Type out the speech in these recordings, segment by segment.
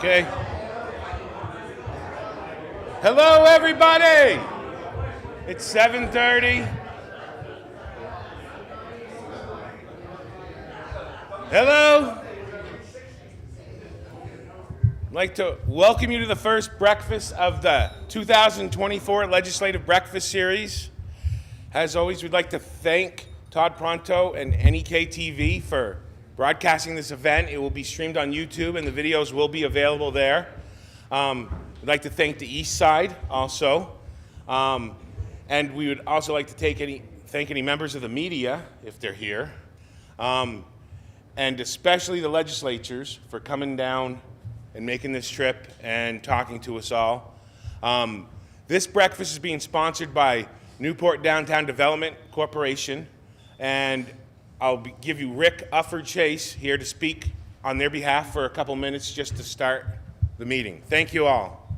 Okay. Hello, everybody. It's 7:30. Hello. I'd like to welcome you to the first breakfast of the 2024 Legislative Breakfast Series. As always, we'd like to thank Todd Pronto and NEK-TV for broadcasting this event. It will be streamed on YouTube, and the videos will be available there. We'd like to thank the Eastside also. And we would also like to thank any members of the media, if they're here, and especially the legislators for coming down and making this trip and talking to us all. This breakfast is being sponsored by Newport Downtown Development Corporation, and I'll give you Rick Chase here to speak on their behalf for a couple minutes just to start the meeting. Thank you all.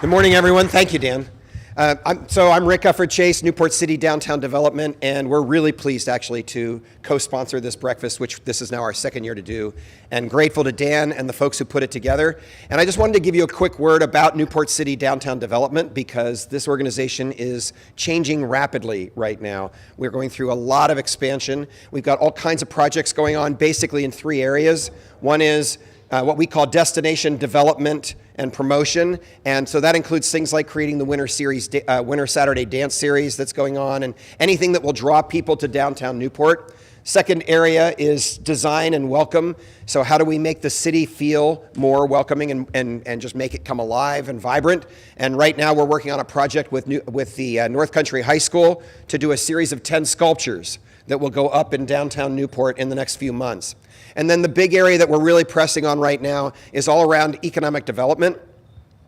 Good morning, everyone. Thank you, Dan. I'm Rick Chase, Newport City Downtown Development, and we're really pleased actually to co-sponsor this breakfast, which this is now our second year to do, and grateful to Dan and the folks who put it together. And I just wanted to give you a quick word about Newport City Downtown Development because this organization is changing rapidly right now. We're going through a lot of expansion. We've got all kinds of projects going on basically in three areas. One is what we call destination development and promotion, and so that includes things like creating the Winter Saturday Dance Series that's going on, and anything that will draw people to downtown Newport. Second area is design and welcome. So how do we make the city feel more welcoming and just make it come alive and vibrant? And right now we're working on a project with the North Country High School to do a series of 10 sculptures that will go up in downtown Newport in the next few months. And then the big area that we're really pressing on right now is all around economic development.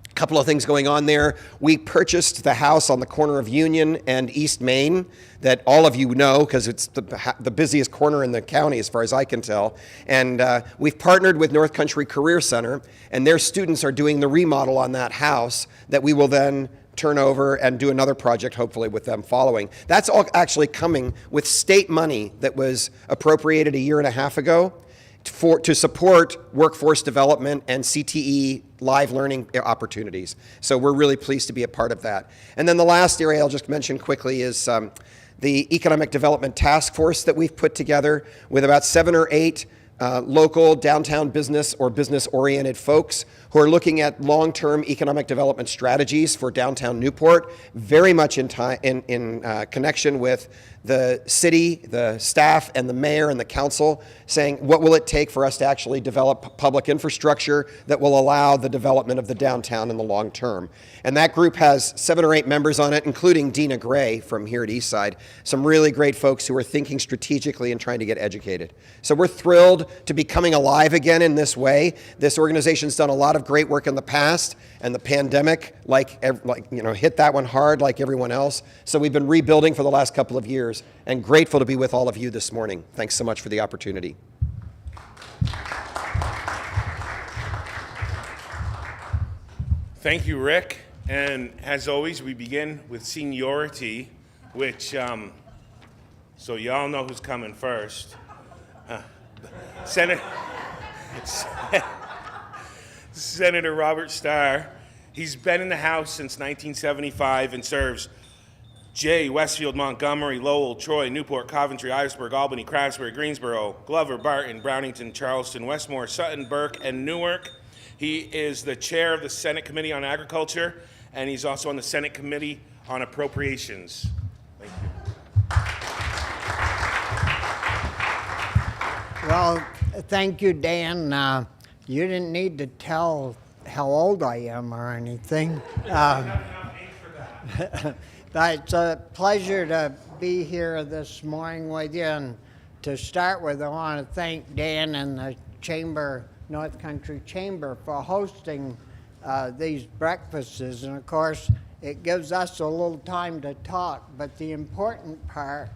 A couple of things going on there. We purchased the house on the corner of Union and East Main that all of you know because it's the busiest corner in the county as far as I can tell. And we've partnered with North Country Career Center, and their students are doing the remodel on that house that we will then turn over and do another project hopefully with them following. That's all actually coming with state money that was appropriated a year and a half ago to support workforce development and CTE live learning opportunities. So we're really pleased to be a part of that. And then the last area I'll just mention quickly is the Economic Development Task Force that we've put together with about 7 or 8 local downtown business or business-oriented folks who are looking at long-term economic development strategies for downtown Newport, very much in connection with the city, the staff, and the mayor and the council, saying what will it take for us to actually develop public infrastructure that will allow the development of the downtown in the long term. And that group has 7 or 8 members on it, including Dina Gray from here at Eastside, some really great folks who are thinking strategically and trying to get educated. So we're thrilled to be coming alive again in this way. This organization's done a lot of great work in the past, and the pandemic hit that one hard like everyone else. So we've been rebuilding for the last couple of years, and grateful to be with all of you this morning. Thanks so much for the opportunity. Thank you, Rick. And as always, we begin with seniority, which, so y'all know who's coming first. Senator Robert Starr. He's been in the House since 1975 and serves Jay, Westfield, Montgomery, Lowell, Troy, Newport, Coventry, Irisburg, Albany, Craftsbury, Greensboro, Glover, Barton, Brownington, Charleston, Westmore, Sutton, Burke, and Newark. He is the chair of the Senate Committee on Agriculture, and he's also on the Senate Committee on Appropriations. Thank you. Well, thank you, Dan. You didn't need to tell how old I am or anything. But it's a pleasure to be here this morning with you. And to start with, I want to thank Dan and the Chamber, North Country Chamber, for hosting these breakfasts. And of course, it gives us a little time to talk. But the important part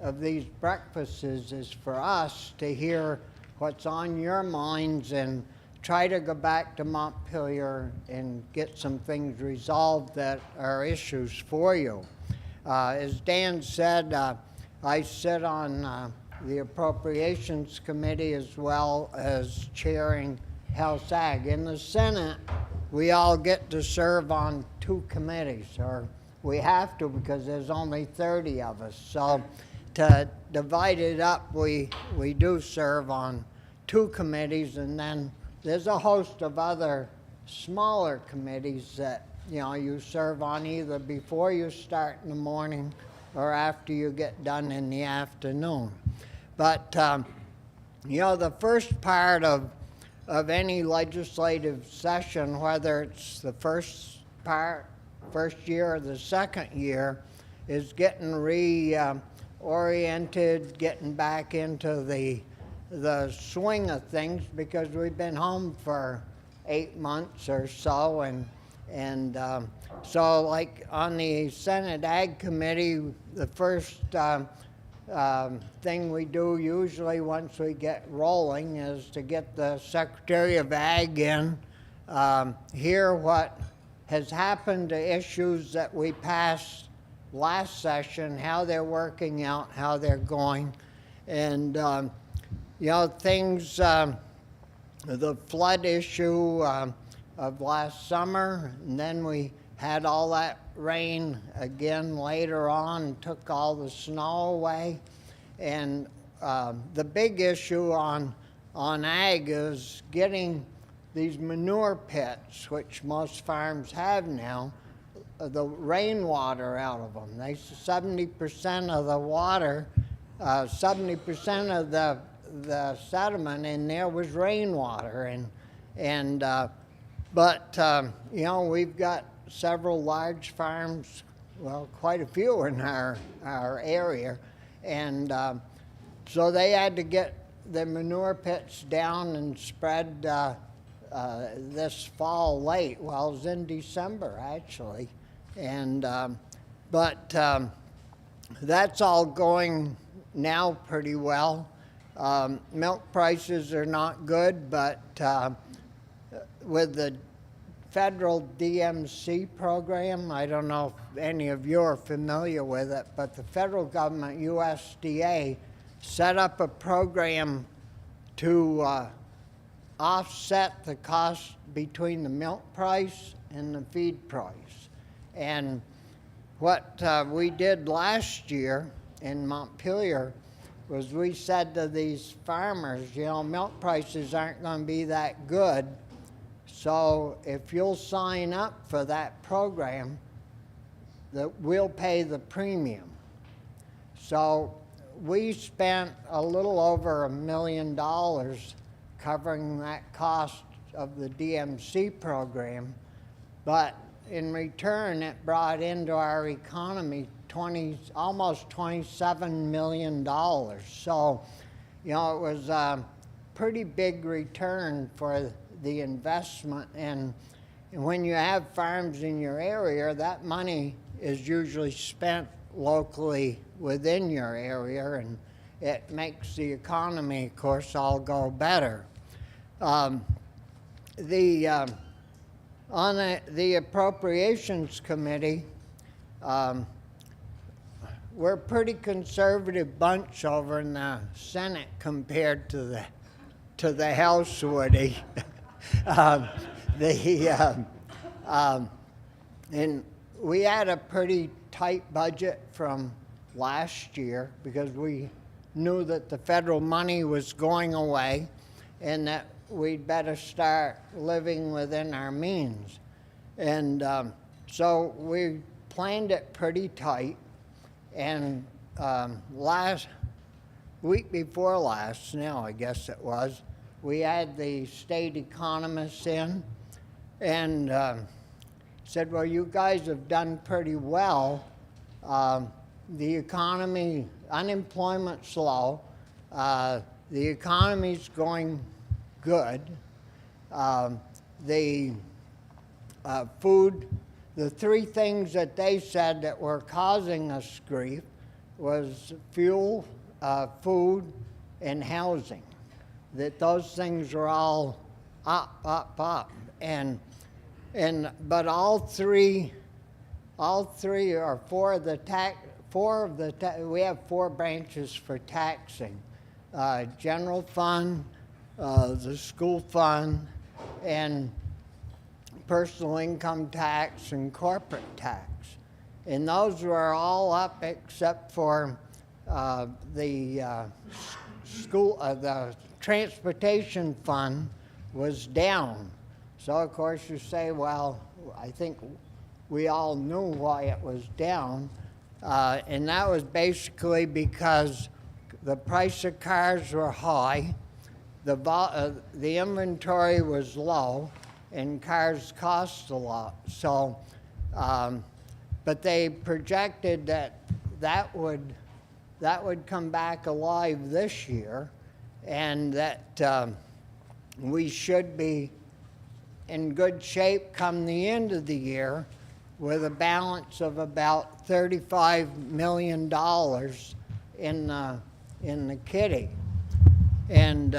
of these breakfasts is for us to hear what's on your minds and try to go back to Montpelier and get some things resolved that are issues for you. As Dan said, I sit on the Appropriations Committee as well as chairing House Ag. In the Senate, we all get to serve on 2 committees, or we have to because there's only 30 of us. So to divide it up, we do serve on 2 committees, and then there's a host of other smaller committees that you serve on either before you start in the morning or after you get done in the afternoon. But the first part of any legislative session, whether it's the first year or the second year, is getting reoriented, getting back into the swing of things, because we've been home for 8 months or so, and so like on the Senate Ag Committee, the first thing we do usually once we get rolling is to get the Secretary of Ag in, hear what has happened to issues that we passed last session, how they're working out, how they're going, and things, the flood issue of last summer, and then we had all that rain again later on and took all the snow away. And the big issue on ag is getting these manure pits, which most farms have now, the rainwater out of them. 70% of the water, 70% of the sediment in there was rainwater, but we've got several large farms, well, quite a few in our area, and so they had to get the manure pits down and spread this fall late. Well, it was in December actually, and but that's all going now pretty well. Milk prices are not good, but with the federal DMC program, I don't know if any of you are familiar with it, but the federal government, USDA, set up a program to offset the cost between the milk price and the feed price. And what we did last year in Montpelier was we said to these farmers, milk prices aren't going to be that good, so if you'll sign up for that program, we'll pay the premium. So we spent a little over $1 million covering that cost of the DMC program, but in return it brought into our economy almost $27 million. So, it was a pretty big return for the investment, and when you have farms in your area, that money is usually spent locally within your area, and it makes the economy, of course, all go better. On the Appropriations Committee, we're a pretty conservative bunch over in the Senate compared to the House, Woody. And we had a pretty tight budget from last year because we knew that the federal money was going away and that we'd better start living within our means. And so we planned it pretty tight. And week before last, now I guess it was, we had the state economists in and said, well, you guys have done pretty well. The economy, unemployment's low, the economy's going good. The food, the 3 things that they said that were causing us grief was fuel, food, and housing. That those things were all up, but all three or four of the we have 4 branches for taxing. general fund, the school fund, and personal income tax and corporate tax. And those were all up except for the transportation fund was down. So of course you say, well, I think we all knew why it was down. And that was basically because the price of cars were high, the inventory was low, and cars cost a lot. So, but they projected that would come back alive this year, and that we should be in good shape come the end of the year with a balance of about $35 million in the kitty. And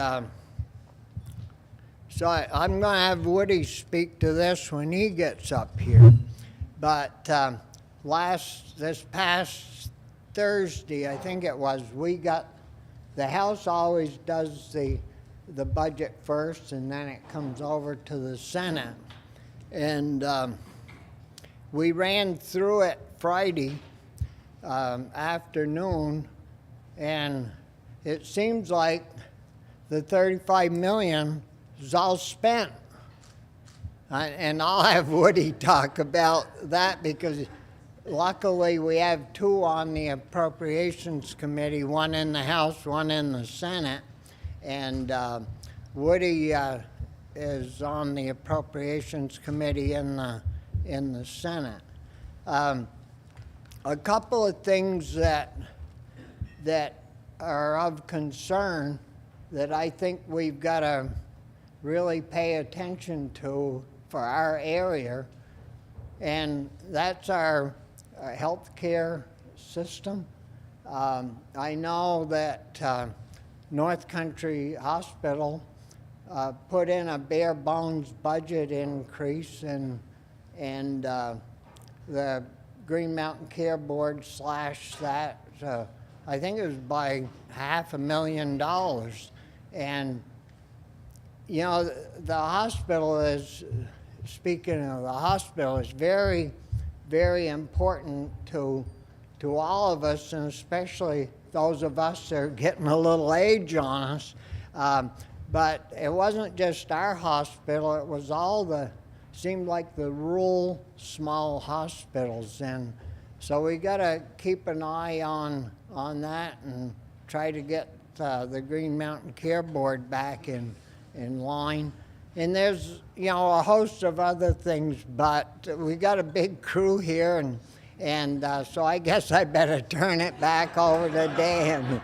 so I'm going to have Woody speak to this when he gets up here. But this past Thursday, I think it was, the House always does the budget first, and then it comes over to the Senate. And we ran through it Friday afternoon, and it seems like the $35 million is all spent. And I'll have Woody talk about that, because luckily we have two on the Appropriations Committee, one in the House, one in the Senate. And Woody is on the Appropriations Committee in the Senate. A couple of things that are of concern that I think we've got to really pay attention to for our area, and that's our healthcare system. I know that North Country Hospital put in a bare bones budget increase, and the Green Mountain Care Board slashed that. I think it was by $500,000. And you know, the hospital is, speaking of the hospital, is very, very important to all of us, and especially those of us that are getting a little age on us. But it wasn't just our hospital, it was seemed like the rural small hospitals. And so we got to keep an eye on that and try to get the Green Mountain Care Board back in line. And there's, you know, a host of other things, but we got a big crew here, and so I guess I better turn it back over to Dan.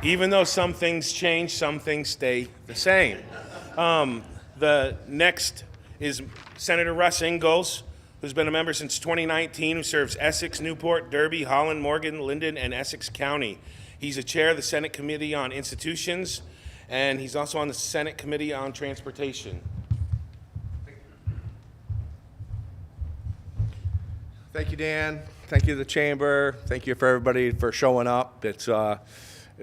Even though some things change, some things stay the same. The next is Senator Russ Ingalls, who's been a member since 2019, who serves Essex, Newport, Derby, Holland, Morgan, Linden, and Essex County. He's a chair of the Senate Committee on Institutions, and he's also on the Senate Committee on Transportation. Thank you, Dan. Thank you to the Chamber. Thank you for everybody for showing up.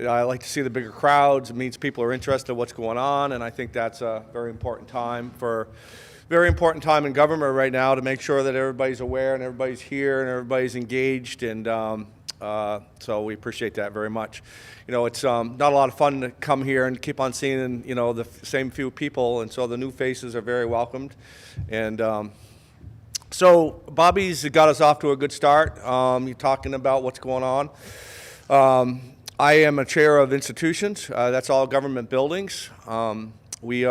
I like to see the bigger crowds. It means people are interested in what's going on, and I think that's a very important time in government right now, to make sure that everybody's aware and everybody's here and everybody's engaged, and so we appreciate that very much. You know, it's not a lot of fun to come here and keep on seeing, you know, the same few people, and so the new faces are very welcomed. And so Bobby's got us off to a good start. You're talking about what's going on. I am a chair of institutions. That's all government buildings. We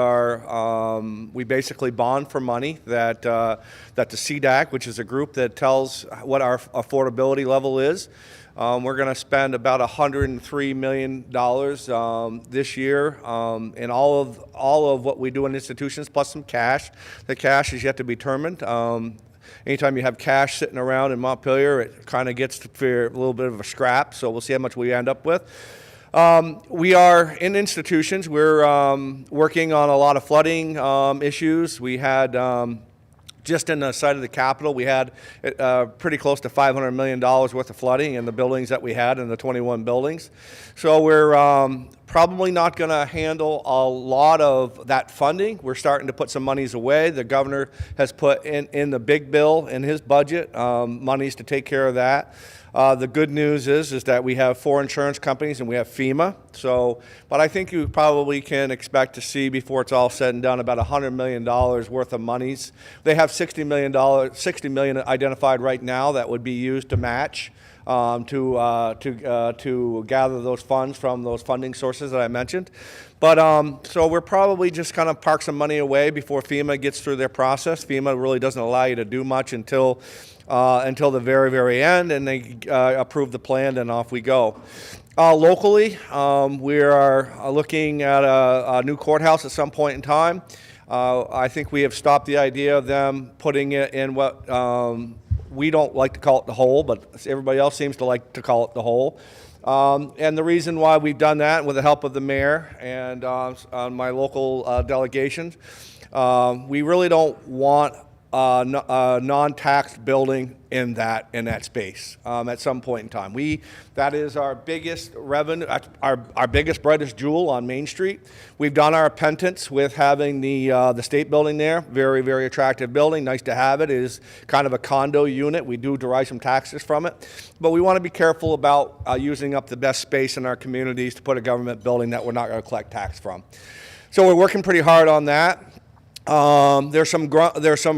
basically bond for money that the CDAC, which is a group that tells what our affordability level is. We're going to spend about $103 million this year in all of what we do in institutions, plus some cash. The cash is yet to be determined. Anytime you have cash sitting around in Montpelier, it kind of gets to be a little bit of a scrap, so we'll see how much we end up with. We are in institutions. We're working on a lot of flooding issues. We had Just in the site of the Capitol, we had pretty close to $500 million worth of flooding in the buildings that we had in the 21 buildings. So we're probably not going to handle a lot of that funding. We're starting to put some monies away. The governor has put in the big bill in his budget monies to take care of that. The good news is that we have 4 insurance companies and we have FEMA. So, but I think you probably can expect to see before it's all said and done about $100 million worth of monies. They have $60 million identified right now that would be used to match to gather those funds from those funding sources that I mentioned. But so we're probably just kind of park some money away before FEMA gets through their process. FEMA really doesn't allow you to do much until the very, very end, and they approve the plan, and off we go. Locally, we are looking at a new courthouse at some point in time. I think we have stopped the idea of them putting it in what we don't like to call it the hole, but everybody else seems to like to call it the hole. And the reason why we've done that, with the help of the mayor and on my local delegations, we really don't want a non-taxed building in that space at some point in time. That is our biggest revenue, our biggest, brightest jewel on Main Street. We've done our repentance with having the state building there. Very, very attractive building. Nice to have it. It is kind of a condo unit. We do derive some taxes from it. But we want to be careful about using up the best space in our communities to put a government building that we're not going to collect tax from. So we're working pretty hard on that. There's some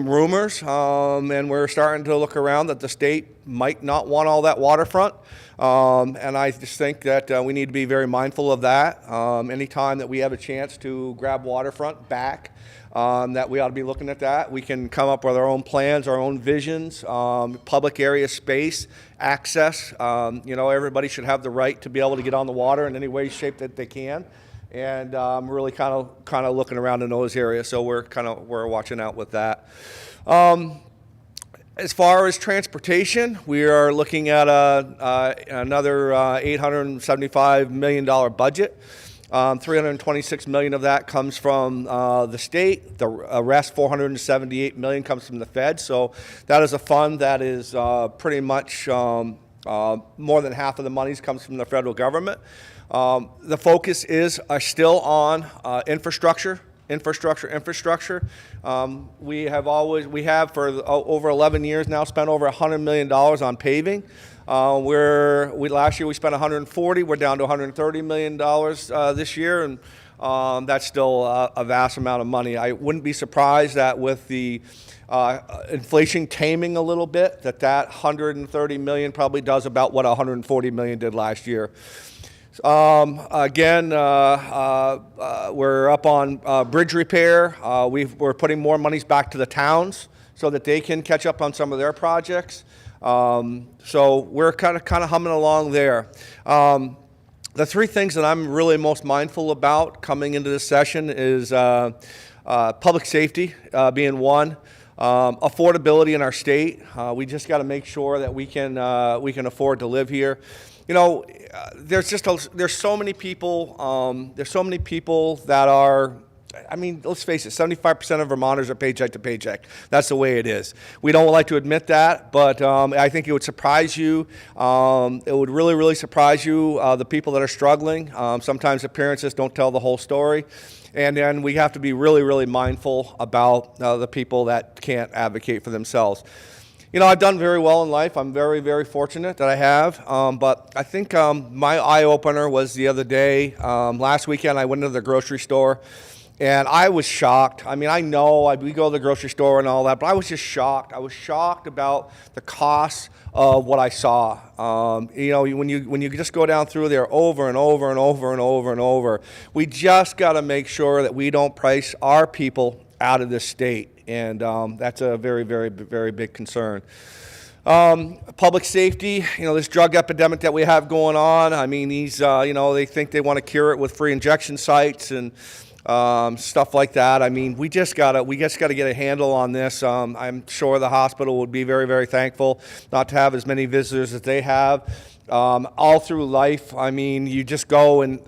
rumors, and we're starting to look around that the state might not want all that waterfront. And I just think that we need to be very mindful of that. Anytime that we have a chance to grab waterfront back, that we ought to be looking at that. We can come up with our own plans, our own visions, public area space, access. Everybody should have the right to be able to get on the water in any way, shape that they can. And really kind of looking around in those areas, so we're watching out with that. As far as transportation, we are looking at another $875 million budget. $326 million of that comes from the state. The rest, $478 million, comes from the Fed. So that is a fund that is pretty much more than half of the monies comes from the federal government. The focus is still on infrastructure. We have for over 11 years now spent over $100 million on paving. Last year we spent 140. We're down to $130 million this year, and that's still a vast amount of money. I wouldn't be surprised that with the inflation taming a little bit, that $130 million probably does about what $140 million did last year. Again, we're up on bridge repair. We're putting more monies back to the towns so that they can catch up on some of their projects. So we're kind of humming along there. The 3 things that I'm really most mindful about coming into this session is public safety being one. Affordability in our state. We just got to make sure that we can afford to live here. There's so many people. There's so many people that are. I mean, let's face it. 75% of Vermonters are paycheck to paycheck. That's the way it is. We don't like to admit that, but I think it would surprise you. It would really, really surprise you. The people that are struggling. Sometimes appearances don't tell the whole story. And then we have to be really, really mindful about the people that can't advocate for themselves. I've done very well in life. I'm very, very fortunate that I have. But I think my eye-opener was the other day. Last weekend, I went to the grocery store, and I was shocked. I mean, I know we go to the grocery store and all that, but I was just shocked. I was shocked about the cost of what I saw. When you just go down through there over and over and over and over and over, we just got to make sure that we don't price our people out of this state. And that's a very, very, very big concern. Public safety, this drug epidemic that we have going on. I mean, they think they want to cure it with free injection sites and stuff like that. I mean, we just gotta get a handle on this. I'm sure the hospital would be very, very thankful not to have as many visitors as they have. All through life, I mean, you just go and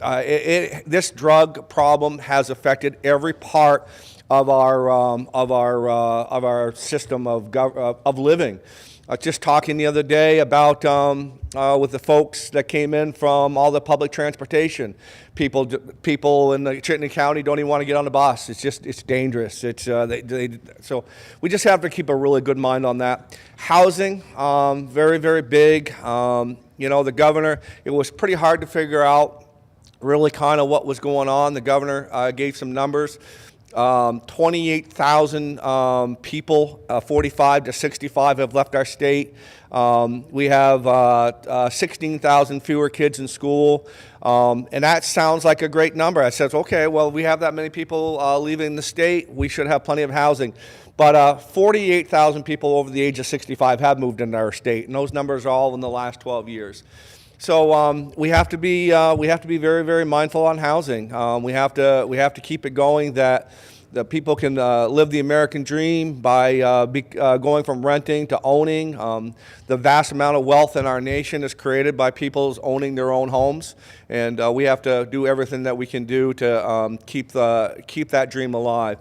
this drug problem has affected every part of our system of living. Just talking the other day about with the folks that came in from all the public transportation. People in the Chittenden County don't even want to get on the bus. It's dangerous. So we just have to keep a really good mind on that. Housing, very, very big. The governor, it was pretty hard to figure out really kind of what was going on. The governor gave some numbers. 28,000 people, 45 to 65, have left our state. We have 16,000 fewer kids in school, and that sounds like a great number. I said, okay, well, we have that many people leaving the state. We should have plenty of housing. But 48,000 people over the age of 65 have moved into our state, and those numbers are all in the last 12 years. So we have to be very, very mindful on housing. We have to keep it going that people can live the American dream by going from renting to owning. The vast amount of wealth in our nation is created by people owning their own homes, and we have to do everything that we can do to keep that dream alive.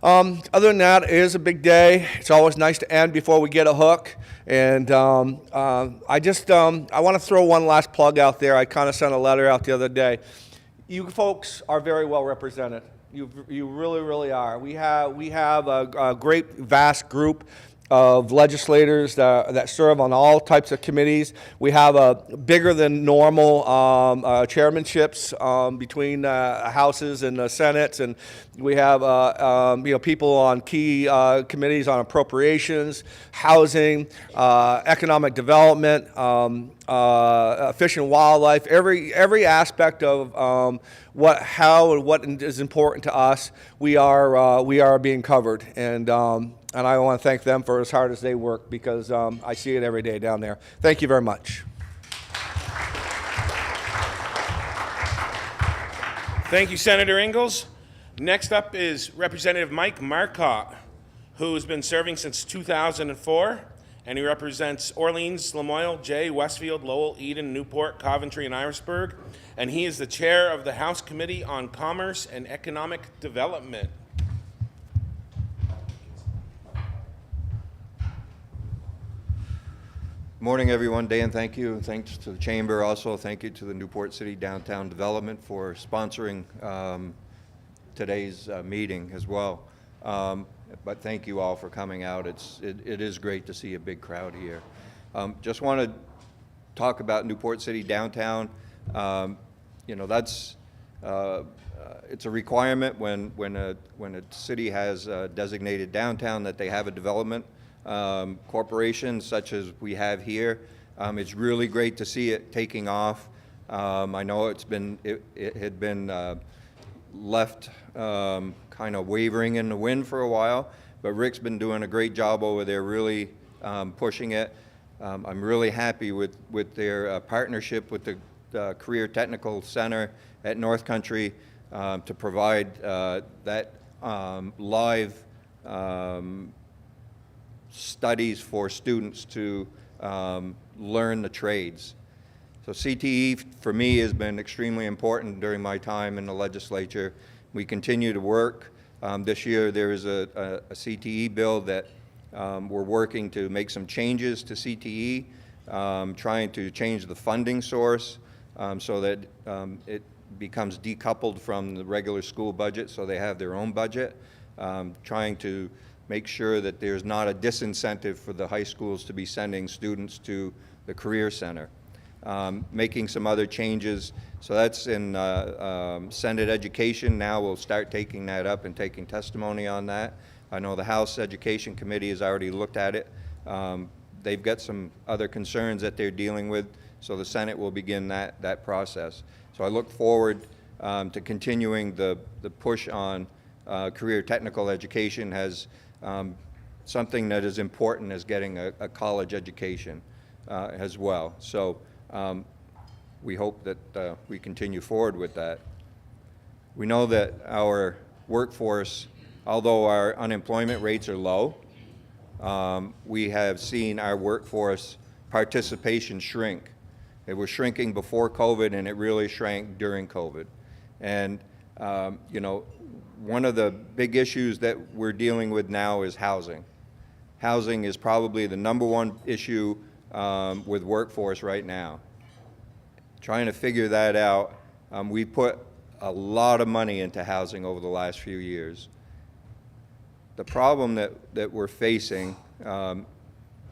Other than that, it is a big day. It's always nice to end before we get a hook. And I want to throw one last plug out there. I kind of sent a letter out the other day. You folks are very well represented. You really, really are. We have a great, vast group of legislators that serve on all types of committees. We have a bigger than normal chairmanships between houses and the senates, and we have people on key committees on appropriations, housing, economic development, fish and wildlife. Every aspect of what is important to us, we are being covered, and I want to thank them for as hard as they work, because I see it every day down there. Thank you very much. Thank you, Senator Ingalls. Next up is Representative Mike Marcotte, who has been serving since 2004, and he represents Orleans, Lamoille, Jay, Westfield, Lowell, Eden, Newport, Coventry, and Irisburg, and he is the chair of the House Committee on Commerce and Economic Development. Morning, everyone. Dan, thank you. Thanks to the Chamber. Also, thank you to the Newport City Downtown Development for sponsoring today's meeting as well. But thank you all for coming out. It is great to see a big crowd here. Just want to talk about Newport City Downtown. That's it's a requirement when a city has a designated downtown that they have a development corporation such as we have here. It's really great to see it taking off. I know it had been left kind of wavering in the wind for a while, but Rick's been doing a great job over there, really pushing it. I'm really happy with their partnership with the Career Technical Center at North Country to provide that live studies for students to learn the trades. So CTE for me has been extremely important during my time in the legislature. We continue to work. This year there is a CTE bill that we're working to make some changes to CTE, trying to change the funding source so that it becomes decoupled from the regular school budget so they have their own budget, trying to make sure that there's not a disincentive for the high schools to be sending students to the Career Center. Making some other changes. So that's in Senate Education. Now we'll start taking that up and taking testimony on that. I know the House Education Committee has already looked at it. They've got some other concerns that they're dealing with, so the Senate will begin that process. So I look forward to continuing the push on career technical education as something that is important as getting a college education as well. So we hope that we continue forward with that. We know that our workforce, although our unemployment rates are low, we have seen our workforce participation shrink. It was shrinking before COVID, and it really shrank during COVID. And one of the big issues that we're dealing with now is housing. Housing is probably the #1 issue with workforce right now. Trying to figure that out, we put a lot of money into housing over the last few years. The problem that we're facing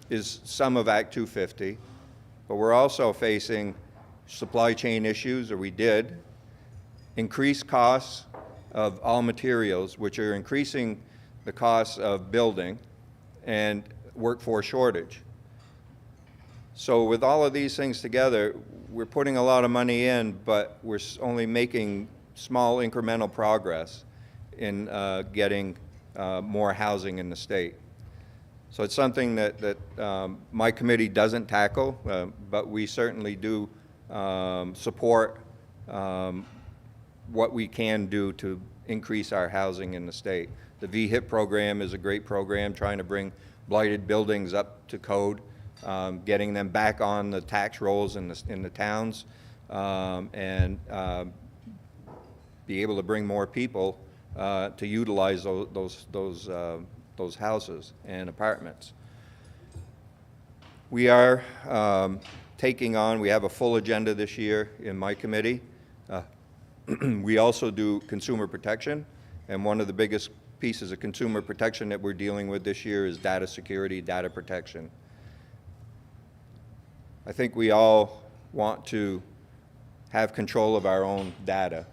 is some of Act 250, but we're also facing supply chain issues, or we did, increased costs of all materials, which are increasing the costs of building, and workforce shortage. So with all of these things together, we're putting a lot of money in, but we're only making small incremental progress in getting more housing in the state. So it's something that my committee doesn't tackle, but we certainly do support what we can do to increase our housing in the state. The VHIP program is a great program, trying to bring blighted buildings up to code, getting them back on the tax rolls in the towns, and be able to bring more people to utilize those houses and apartments. We are taking on, we have a full agenda this year in my committee. We also do consumer protection, and one of the biggest pieces of consumer protection that we're dealing with this year is data security, data protection. I think we all want to have control of our own data.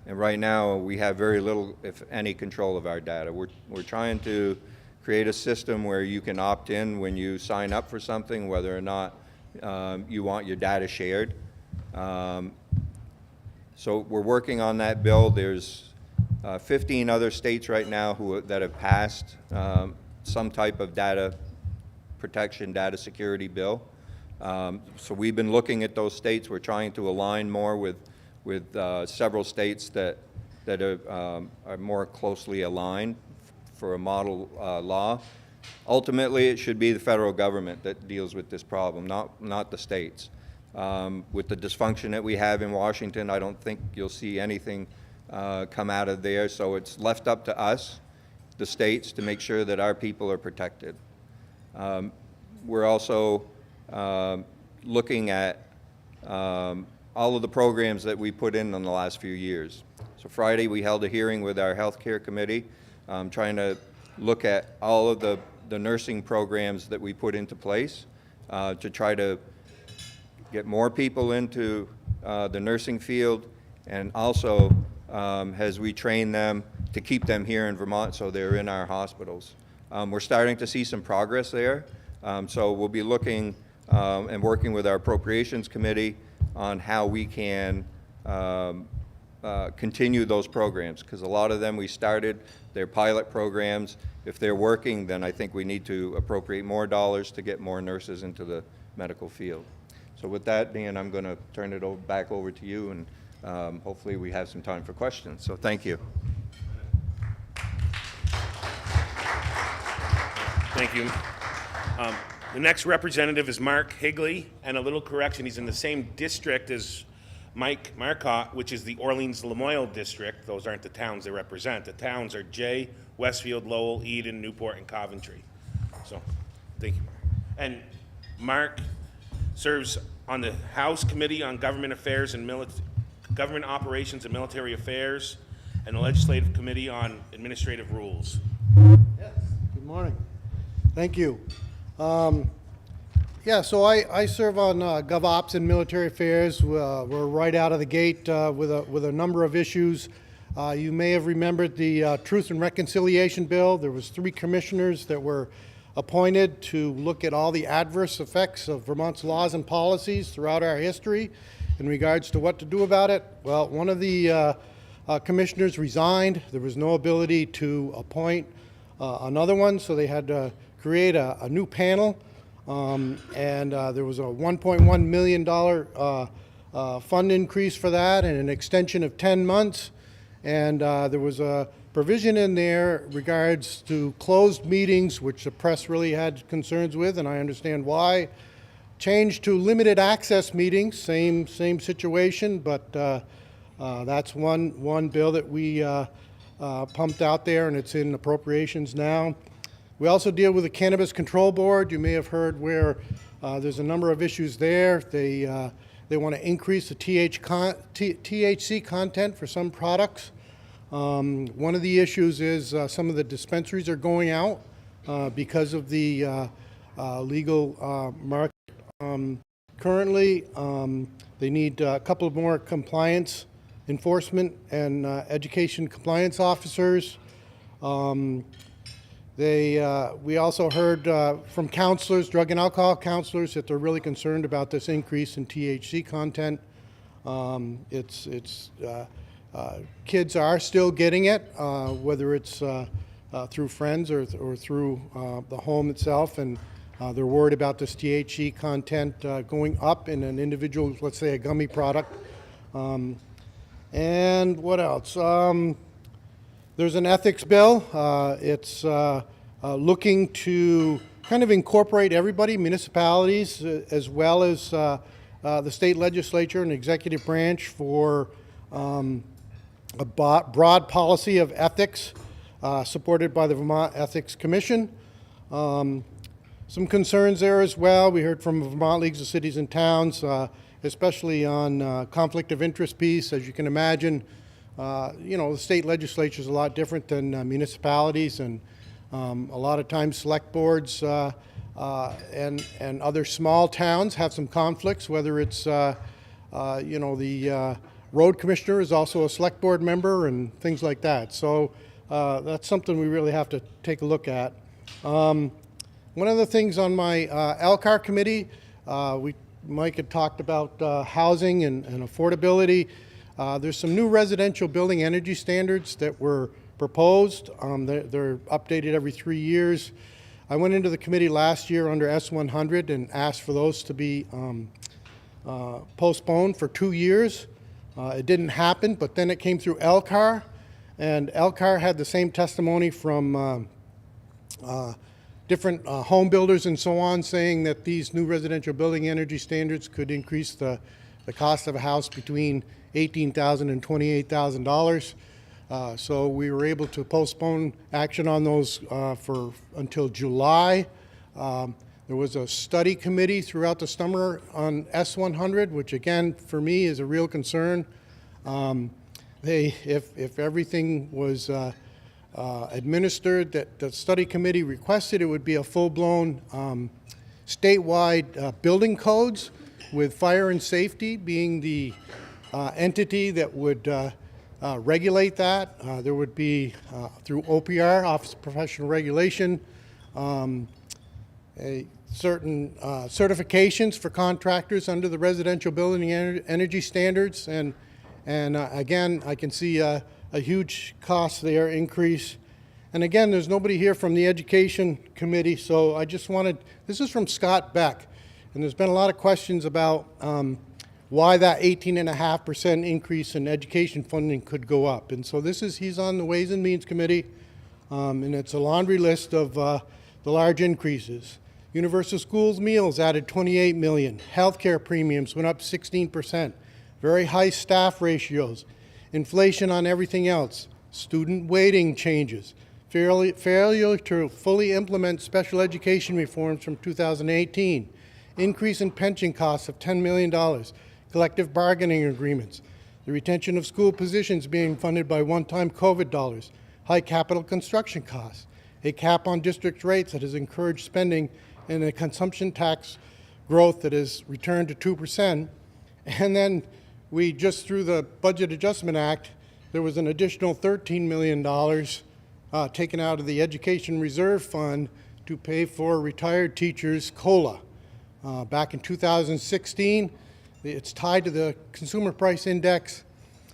And right now, we have very little, if any, control of our data. We're trying to create a system where you can opt in when you sign up for something, whether or not you want your data shared. So we're working on that bill. There's 15 other states right now that have passed some type of data protection, data security bill. So we've been looking at those states. We're trying to align more with several states that are more closely aligned for a model law. Ultimately, it should be the federal government that deals with this problem, not the states. With the dysfunction that we have in Washington, I don't think you'll see anything come out of there. So it's left up to us, the states, to make sure that our people are protected. We're also looking at all of the programs that we put in the last few years. So Friday, we held a hearing with our healthcare committee, trying to look at all of the nursing programs that we put into place to try to get more people into the nursing field, and also as we train them to keep them here in Vermont so they're in our hospitals. We're starting to see some progress there, so we'll be looking and working with our appropriations committee on how we can continue those programs, because a lot of them we started, they're pilot programs. If they're working, then I think we need to appropriate more dollars to get more nurses into the medical field. So with that, Dan, I'm going to turn it back over to you, and hopefully we have some time for questions. So thank you. Thank you. The next representative is Mark Higley, and a little correction, he's in the same district as Mike Marcotte, which is the Orleans-Lamoille district. Those aren't the towns they represent. The towns are Jay, Westfield, Lowell, Eden, Newport, and Coventry. So, thank you, Mark. And Mark serves on the House Committee on Government Affairs and Government Operations and Military Affairs, and the Legislative Committee on Administrative Rules. Yes, good morning. Thank you. Yeah, so I serve on GovOps and Military Affairs. We're right out of the gate with a number of issues. You may have remembered the Truth and Reconciliation Bill. There was 3 commissioners that were appointed to look at all the adverse effects of Vermont's laws and policies throughout our history in regards to what to do about it. Well, one of the commissioners resigned. There was no ability to appoint another one, so they had to create a new panel. And there was a $1.1 million fund increase for that, and an extension of 10 months. And there was a provision in there regards to closed meetings, which the press really had concerns with, and I understand why. Change to limited access meetings, same situation, but that's one bill that we pumped out there, and it's in appropriations now. We also deal with the Cannabis Control Board. You may have heard where there's a number of issues there. They want to increase the THC content for some products. One of the issues is some of the dispensaries are going out because of the legal market. Currently, they need a couple of more compliance enforcement and education compliance officers. We also heard from counselors, drug and alcohol counselors, that they're really concerned about this increase in THC content. Kids are still getting it, whether it's through friends or through the home itself, and they're worried about this THC content going up in an individual, let's say a gummy product. And what else? There's an ethics bill. It's looking to kind of incorporate everybody, municipalities, as well as the state legislature and executive branch for a broad policy of ethics supported by the Vermont Ethics Commission. Some concerns there as well. We heard from Vermont Leagues of Cities and Towns, especially on conflict of interest piece. As you can imagine, the state legislature is a lot different than municipalities, and a lot of times select boards and other small towns have some conflicts, whether it's, the road commissioner is also a select board member and things like that. So that's something we really have to take a look at. One of the things on my LCAR committee, Mike had talked about housing and affordability. There's some new residential building energy standards that were proposed. They're updated every 3 years. I went into the committee last year under S100 and asked for those to be postponed for 2 years. It didn't happen, but then it came through LCAR, and LCAR had the same testimony from different home builders and so on, saying that these new residential building energy standards could increase the cost of a house between $18,000 and $28,000. So we were able to postpone action on those until July. There was a study committee throughout the summer on S100, which again, for me, is a real concern. If everything was administered that the study committee requested, it would be a full-blown statewide building codes, with fire and safety being the entity that would regulate that. There would be, through OPR, Office of Professional Regulation, certain certifications for contractors under the residential building energy standards. And again, I can see a huge cost there increase. And again, there's nobody here from the Education Committee, so I just wanted, this is from Scott Beck, and there's been a lot of questions about why that 18.5% increase in education funding could go up. And so he's on the Ways and Means Committee, and it's a laundry list of the large increases. Universal Schools meals added $28 million. Healthcare premiums went up 16%. Very high staff ratios. Inflation on everything else. Student weighting changes. Failure to fully implement special education reforms from 2018. Increase in pension costs of $10 million. Collective bargaining agreements. The retention of school positions being funded by one-time COVID dollars. High capital construction costs. A cap on district rates that has encouraged spending, and a consumption tax growth that has returned to 2%. And then we just, through the Budget Adjustment Act, there was an additional $13 million taken out of the Education Reserve Fund to pay for retired teachers' COLA. Back in 2016, it's tied to the Consumer Price Index.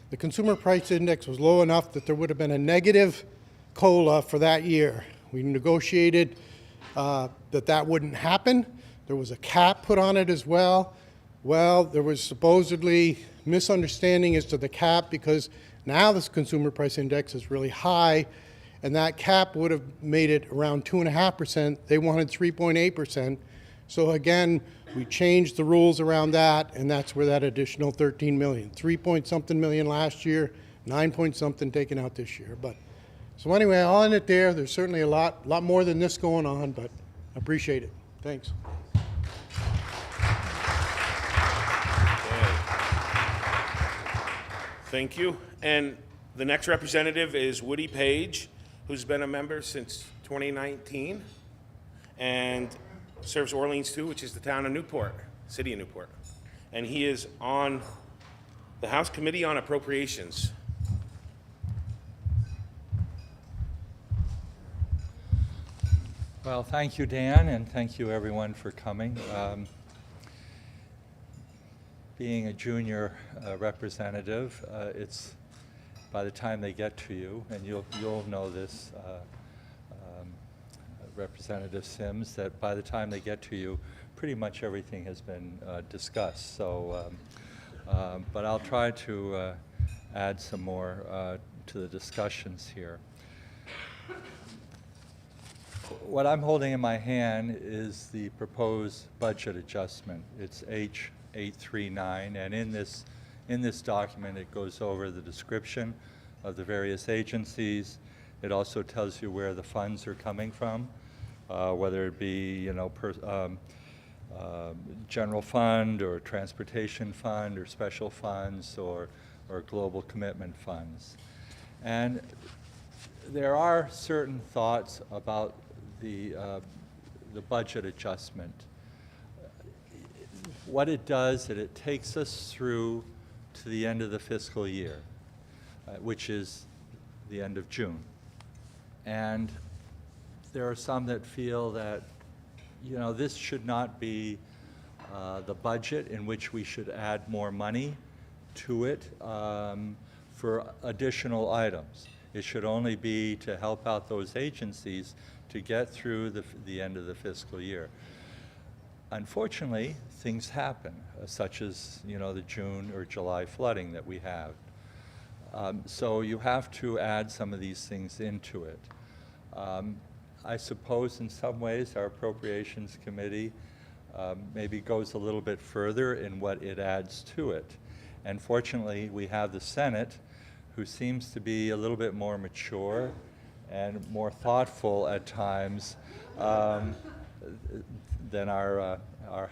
The Consumer Price Index was low enough that there would have been a negative COLA for that year. We negotiated that wouldn't happen. There was a cap put on it as well. Well, there was supposedly misunderstanding as to the cap, because now this Consumer Price Index is really high, and that cap would have made it around 2.5%. They wanted 3.8%. So again, we changed the rules around that, and that's where that additional 13 million, 3 point something million last year, 9 point something taken out this year. But So anyway, I'll end it there. There's certainly a lot more than this going on, but I appreciate it. Thanks. Thank you. And the next representative is Woody Page, who's been a member since 2019 and serves Orleans 2, which is the town of Newport, city of Newport. And he is on the House Committee on Appropriations. Well, thank you, Dan, and thank you, everyone, for coming. Being a junior representative, it's by the time they get to you, and you'll know this, Representative Sims, that by the time they get to you, pretty much everything has been discussed. So, but I'll try to add some more to the discussions here. What I'm holding in my hand is the proposed budget adjustment. It's H839, and in this document it goes over the description of the various agencies. It also tells you where the funds are coming from, whether it be general fund or transportation fund or special funds or global commitment funds. And there are certain thoughts about the budget adjustment. What it does is it takes us through to the end of the fiscal year, which is the end of June. And there are some that feel that, you know, this should not be the budget in which we should add more money to it for additional items. It should only be to help out those agencies to get through the end of the fiscal year. Unfortunately, things happen, such as, you know, the June or July flooding that we have. So you have to add some of these things into it. I suppose in some ways our Appropriations Committee maybe goes a little bit further in what it adds to it. And fortunately, we have the Senate, who seems to be a little bit more mature and more thoughtful at times than our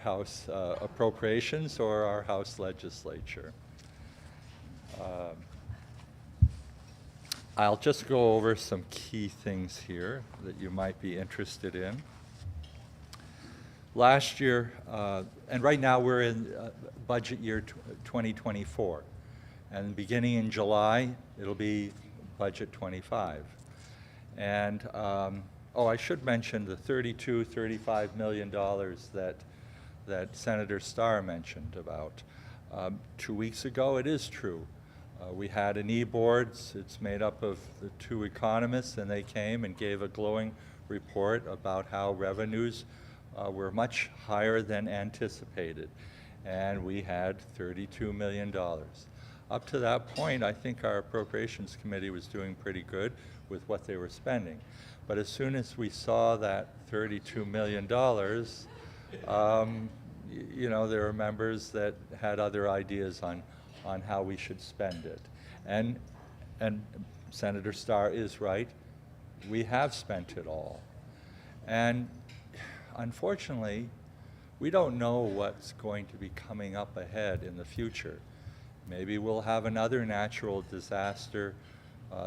House Appropriations or our House Legislature. I'll just go over some key things here that you might be interested in. Last year, and right now we're in budget year 2024, and beginning in July, it'll be budget 25. And, oh, I should mention the $35 million that Senator Starr mentioned about. 2 weeks ago, it is true. We had an e-board. It's made up of the two economists, and they came and gave a glowing report about how revenues were much higher than anticipated. And we had $32 million. Up to that point, I think our Appropriations Committee was doing pretty good with what they were spending. But as soon as we saw that $32 million, you know, there were members that had other ideas on how we should spend it. And Senator Starr is right. We have spent it all. And unfortunately, we don't know what's going to be coming up ahead in the future. Maybe we'll have another natural disaster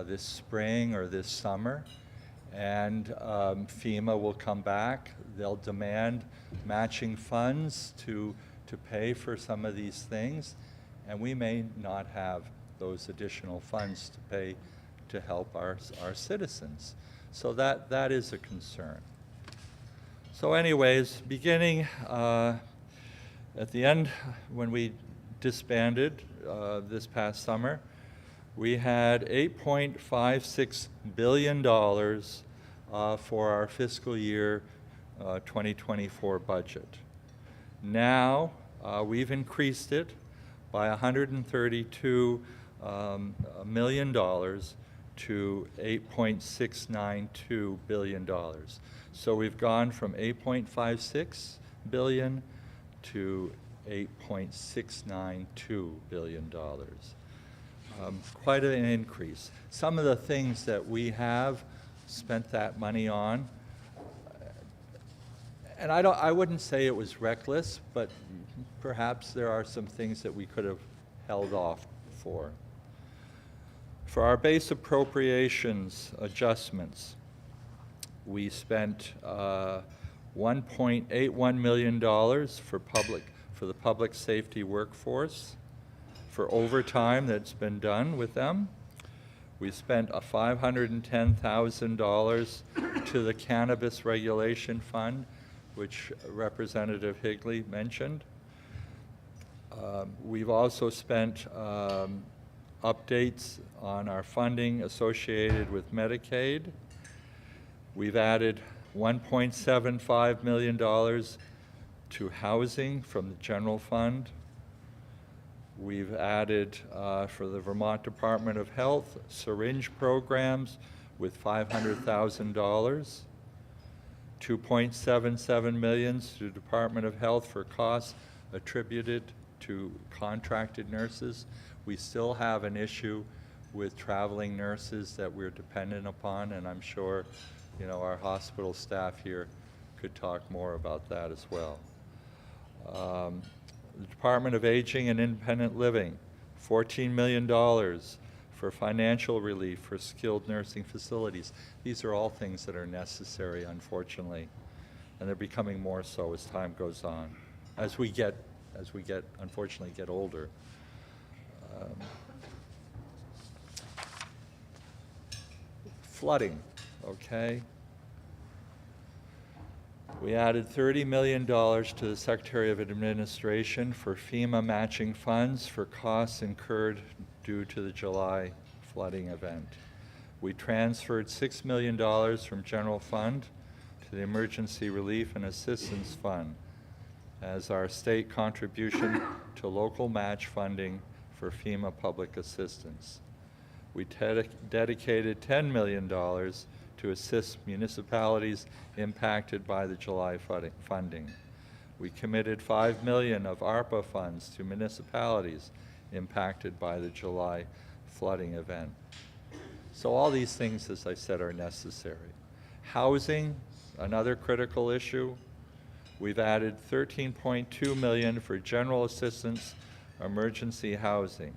this spring or this summer, and FEMA will come back. They'll demand matching funds to pay for some of these things, and we may not have those additional funds to pay to help our citizens. So that is a concern. So anyways, beginning at the end, when we disbanded this past summer, we had $8.56 billion for our fiscal year 2024 budget. Now, we've increased it by $132 million to $8.692 billion. So we've gone from $8.56 billion to $8.692 billion. quite an increase. Some of the things that we have spent that money on, and I wouldn't say it was reckless, but perhaps there are some things that we could have held off for. For our base appropriations adjustments, we spent $1.81 million for the public safety workforce, for overtime that's been done with them. We spent $510,000 to the Cannabis Regulation Fund, which Representative Higley mentioned. We've also spent updates on our funding associated with Medicaid. We've added $1.75 million to housing from the general fund. We've added, for the Vermont Department of Health, syringe programs with $500,000. $2.77 million to the Department of Health for costs attributed to contracted nurses. We still have an issue with traveling nurses that we're dependent upon, and I'm sure, you know, our hospital staff here could talk more about that as well. The Department of Aging and Independent Living, $14 million for financial relief for skilled nursing facilities. These are all things that are necessary, unfortunately, and they're becoming more so as time goes on, as we unfortunately get older. Flooding, okay? We added $30 million to the Secretary of Administration for FEMA matching funds for costs incurred due to the July flooding event. We transferred $6 million from General Fund to the Emergency Relief and Assistance Fund as our state contribution to local match funding for FEMA public assistance. We dedicated $10 million to assist municipalities impacted by the July funding. We committed $5 million of ARPA funds to municipalities impacted by the July flooding event. So all these things, as I said, are necessary. Housing, another critical issue. We've added $13.2 million for general assistance emergency housing,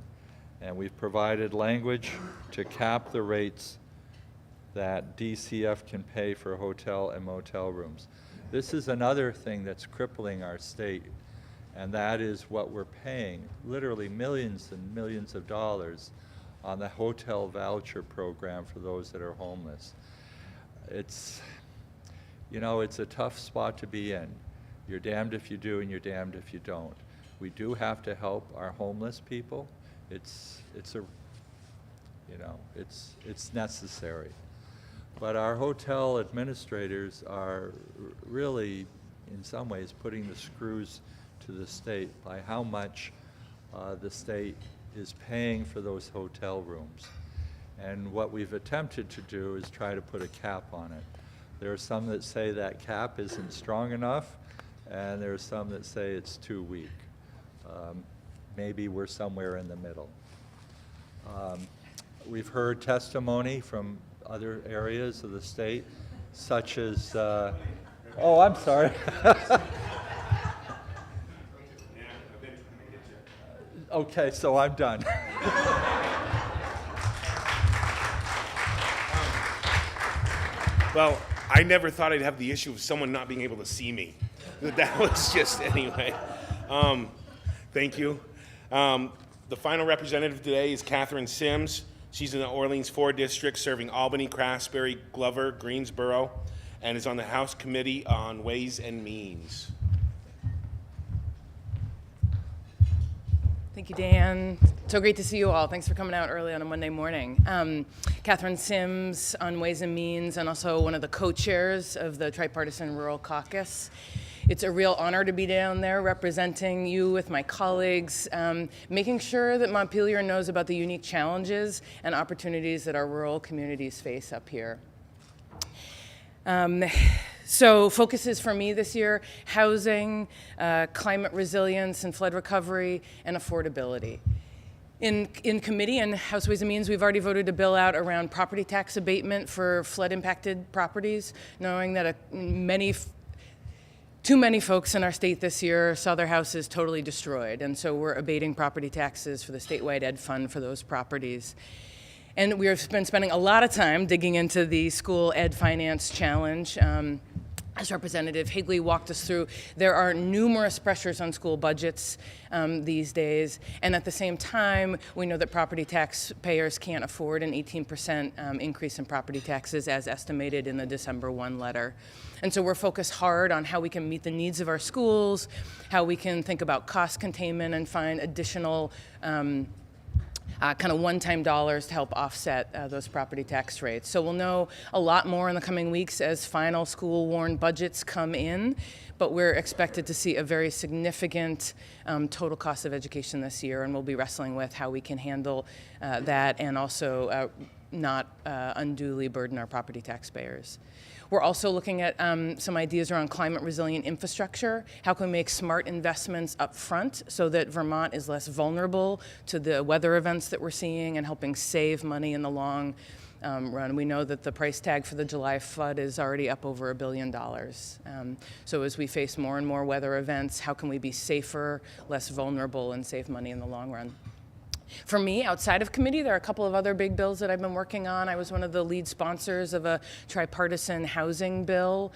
and we've provided language to cap the rates that DCF can pay for hotel and motel rooms. This is another thing that's crippling our state, and that is what we're paying, literally millions and millions of dollars on the hotel voucher program for those that are homeless. It's, you know, it's a tough spot to be in. You're damned if you do and you're damned if you don't. We do have to help our homeless people. It's necessary. But our hotel administrators are really, in some ways, putting the screws to the state by how much the state is paying for those hotel rooms. And what we've attempted to do is try to put a cap on it. There are some that say that cap isn't strong enough, and there are some that say it's too weak. Maybe we're somewhere in the middle. We've heard testimony from other areas of the state, such as, oh, I'm sorry. Okay, so I'm done. Well, I never thought I'd have the issue of someone not being able to see me. That was just, anyway. Thank you. The final representative today is Catherine Sims. She's in the Orleans 4 district, serving Albany, Craftsbury, Glover, Greensboro, and is on the House Committee on Ways and Means. Thank you, Dan. So great to see you all. Thanks for coming out early on a Monday morning. Catherine Sims on Ways and Means, and also one of the co-chairs of the Tripartisan Rural Caucus. It's a real honor to be down there representing you with my colleagues, making sure that Montpelier knows about the unique challenges and opportunities that our rural communities face up here. So focuses for me this year: housing, climate resilience and flood recovery, and affordability. In committee and House Ways and Means, we've already voted a bill out around property tax abatement for flood-impacted properties, knowing that too many folks in our state this year saw their houses totally destroyed, and so we're abating property taxes for the statewide ed fund for those properties. And we've been spending a lot of time digging into the school ed finance challenge. As Representative Higley walked us through, there are numerous pressures on school budgets these days, and at the same time, we know that property taxpayers can't afford an 18% increase in property taxes as estimated in the December 1 letter. And so we're focused hard on how we can meet the needs of our schools, how we can think about cost containment and find additional kind of one-time dollars to help offset those property tax rates. So we'll know a lot more in the coming weeks as final school warned budgets come in, but we're expected to see a very significant total cost of education this year, and we'll be wrestling with how we can handle that and also not unduly burden our property taxpayers. We're also looking at some ideas around climate resilient infrastructure. How can we make smart investments up front so that Vermont is less vulnerable to the weather events that we're seeing and helping save money in the long run? We know that the price tag for the July flood is already up over $1 billion. So as we face more and more weather events, how can we be safer, less vulnerable, and save money in the long run? For me, outside of committee, there are a couple of other big bills that I've been working on. I was one of the lead sponsors of a tripartisan housing bill,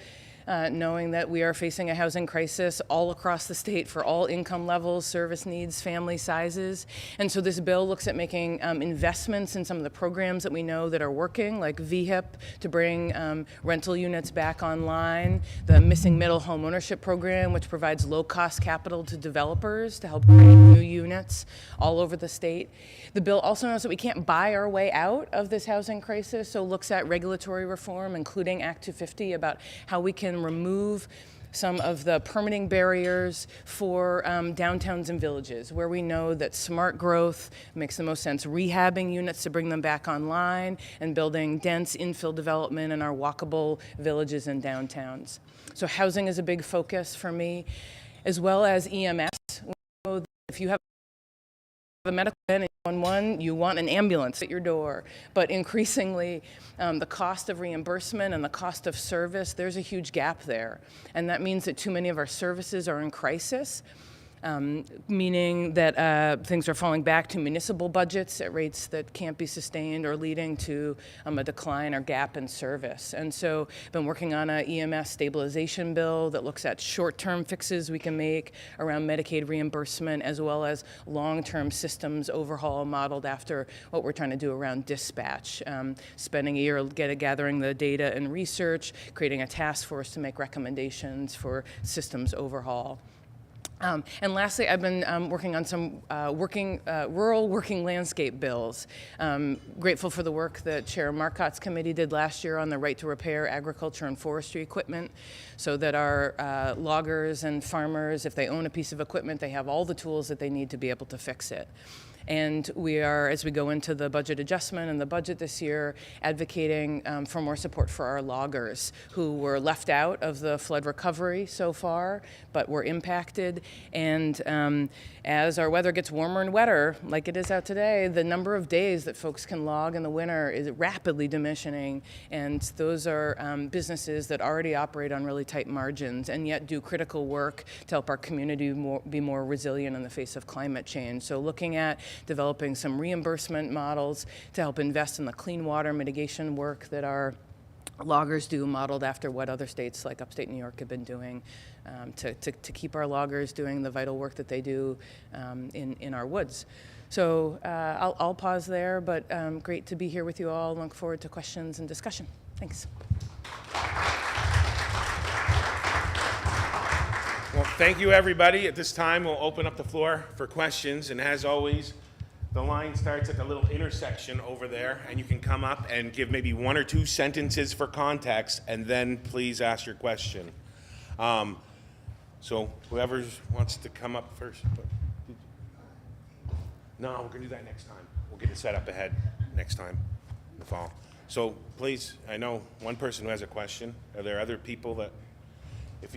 knowing that we are facing a housing crisis all across the state for all income levels, service needs, family sizes. And so this bill looks at making investments in some of the programs that we know that are working, like VHIP to bring rental units back online, the Missing Middle Home Ownership Program, which provides low-cost capital to developers to help create new units all over the state. The bill also knows that we can't buy our way out of this housing crisis, so looks at regulatory reform, including Act 250, about how we can remove some of the permitting barriers for downtowns and villages, where we know that smart growth makes the most sense, rehabbing units to bring them back online and building dense infill development in our walkable villages and downtowns. So housing is a big focus for me, as well as EMS. We know that if you have a medical event in 911, you want an ambulance at your door. But increasingly, the cost of reimbursement and the cost of service, there's a huge gap there. And that means that too many of our services are in crisis, meaning that things are falling back to municipal budgets at rates that can't be sustained or leading to a decline or gap in service. And so I've been working on an EMS stabilization bill that looks at short-term fixes we can make around Medicaid reimbursement, as well as long-term systems overhaul modeled after what we're trying to do around dispatch, spending a year gathering the data and research, creating a task force to make recommendations for systems overhaul. And lastly, I've been working on some rural working landscape bills. Grateful for the work that Chair Marcotte's committee did last year on the right to repair agriculture and forestry equipment, so that our loggers and farmers, if they own a piece of equipment, they have all the tools that they need to be able to fix it. And we are, as we go into the budget adjustment and the budget this year, advocating for more support for our loggers who were left out of the flood recovery so far, but were impacted. And as our weather gets warmer and wetter, like it is out today, the number of days that folks can log in the winter is rapidly diminishing. And those are businesses that already operate on really tight margins and yet do critical work to help our community be more resilient in the face of climate change. So looking at developing some reimbursement models to help invest in the clean water mitigation work that our loggers do, modeled after what other states like upstate New York have been doing to keep our loggers doing the vital work that they do in our woods. So I'll pause there, but great to be here with you all. Look forward to questions and discussion. Thanks. Well, thank you, everybody. At this time, we'll open up the floor for questions. And as always, the line starts at the little intersection over there, and you can come up and give maybe 1 or 2 sentences for context, and then please ask your question. So whoever wants to come up first. No, we're going to do that next time. We'll get it set up ahead next time in the fall. So please, I know one person who has a question. Are there other people that, if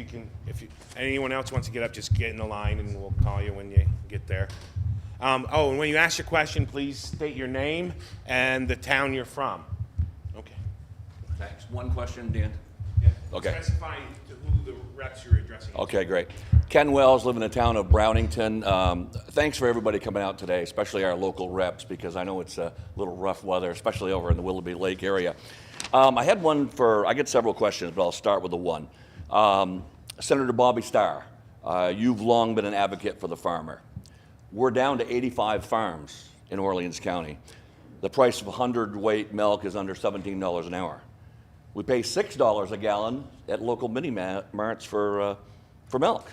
anyone else wants to get up, just get in the line and we'll call you when you get there. Oh, and when you ask your question, please state your name and the town you're from. Okay. Thanks. One question, Dan? Okay. Specifying to who the reps you're addressing. Okay, great. Ken Wells, live in the town of Brownington. Thanks for everybody coming out today, especially our local reps, because I know it's a little rough weather, especially over in the Willoughby Lake area. I had one I get several questions, but I'll start with the one. Senator Bobby Starr, you've long been an advocate for the farmer. We're down to 85 farms in Orleans County. The price of 100-weight milk is under $17 an hour. We pay $6 a gallon at local mini-marts for milk.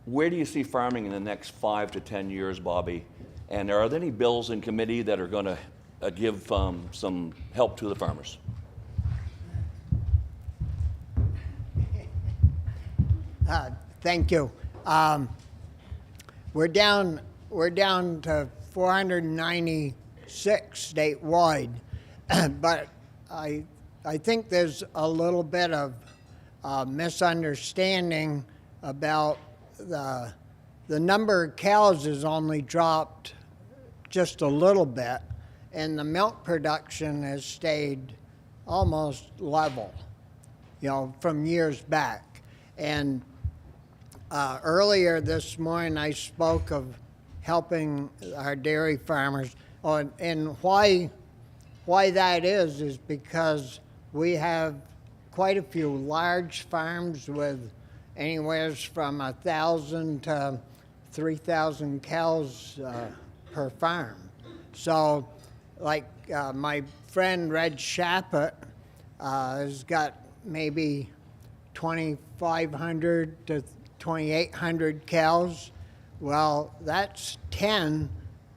Where do you see farming in the next 5 to 10 years, Bobby? And are there any bills in committee that are going to give some help to the farmers? Thank you. We're down to 496 statewide, but I think there's a little bit of misunderstanding about the number of cows has only dropped just a little bit, and the milk production has stayed almost level, from years back. And earlier this morning, I spoke of helping our dairy farmers, and why that is because we have quite a few large farms with anywhere from 1,000 to 3,000 cows per farm. So, like my friend Red Shappett has got maybe 2,500 to 2,800 cows. Well, that's 10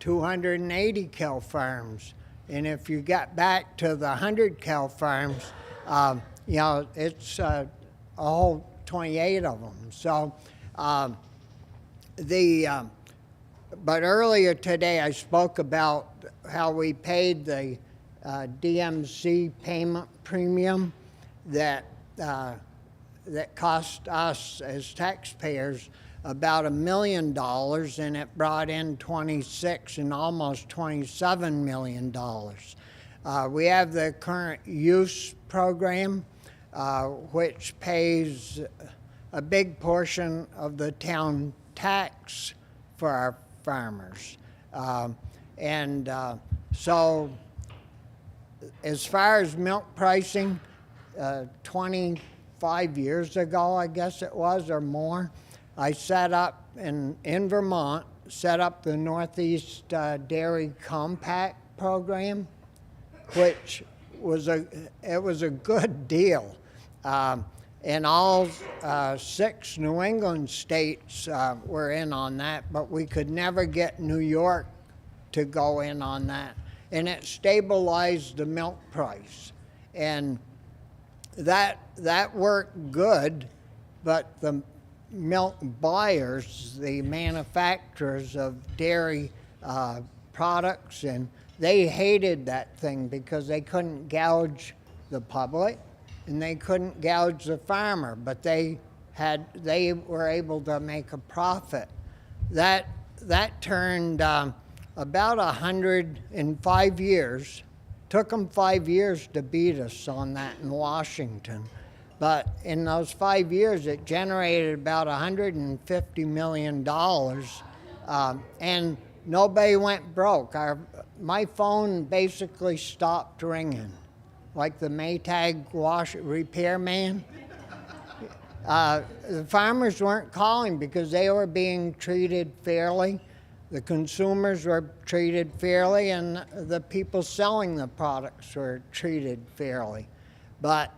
280 cow farms. And if you got back to the 100 cow farms, it's a whole 28 of them. So, but earlier today I spoke about how we paid the DMC payment premium that cost us as taxpayers about $1 million, and it brought in 26 and almost $27 million. We have the current use program, which pays a big portion of the town tax for our farmers. So as far as milk pricing, 25 years ago, I guess it was, or more, I set up in Vermont, set up the Northeast Dairy Compact program, which was a good deal. And all 6 New England states were in on that, but we could never get New York to go in on that. And it stabilized the milk price. And that worked good, but the milk buyers, the manufacturers of dairy products, and they hated that thing because they couldn't gouge the public and they couldn't gouge the farmer, but they were able to make a profit. That turned about 105 years. Took them 5 years to beat us on that in Washington. But in those 5 years, it generated about $150 million, and nobody went broke. My phone basically stopped ringing, like the Maytag repairman. The farmers weren't calling because they were being treated fairly. The consumers were treated fairly, and the people selling the products were treated fairly. But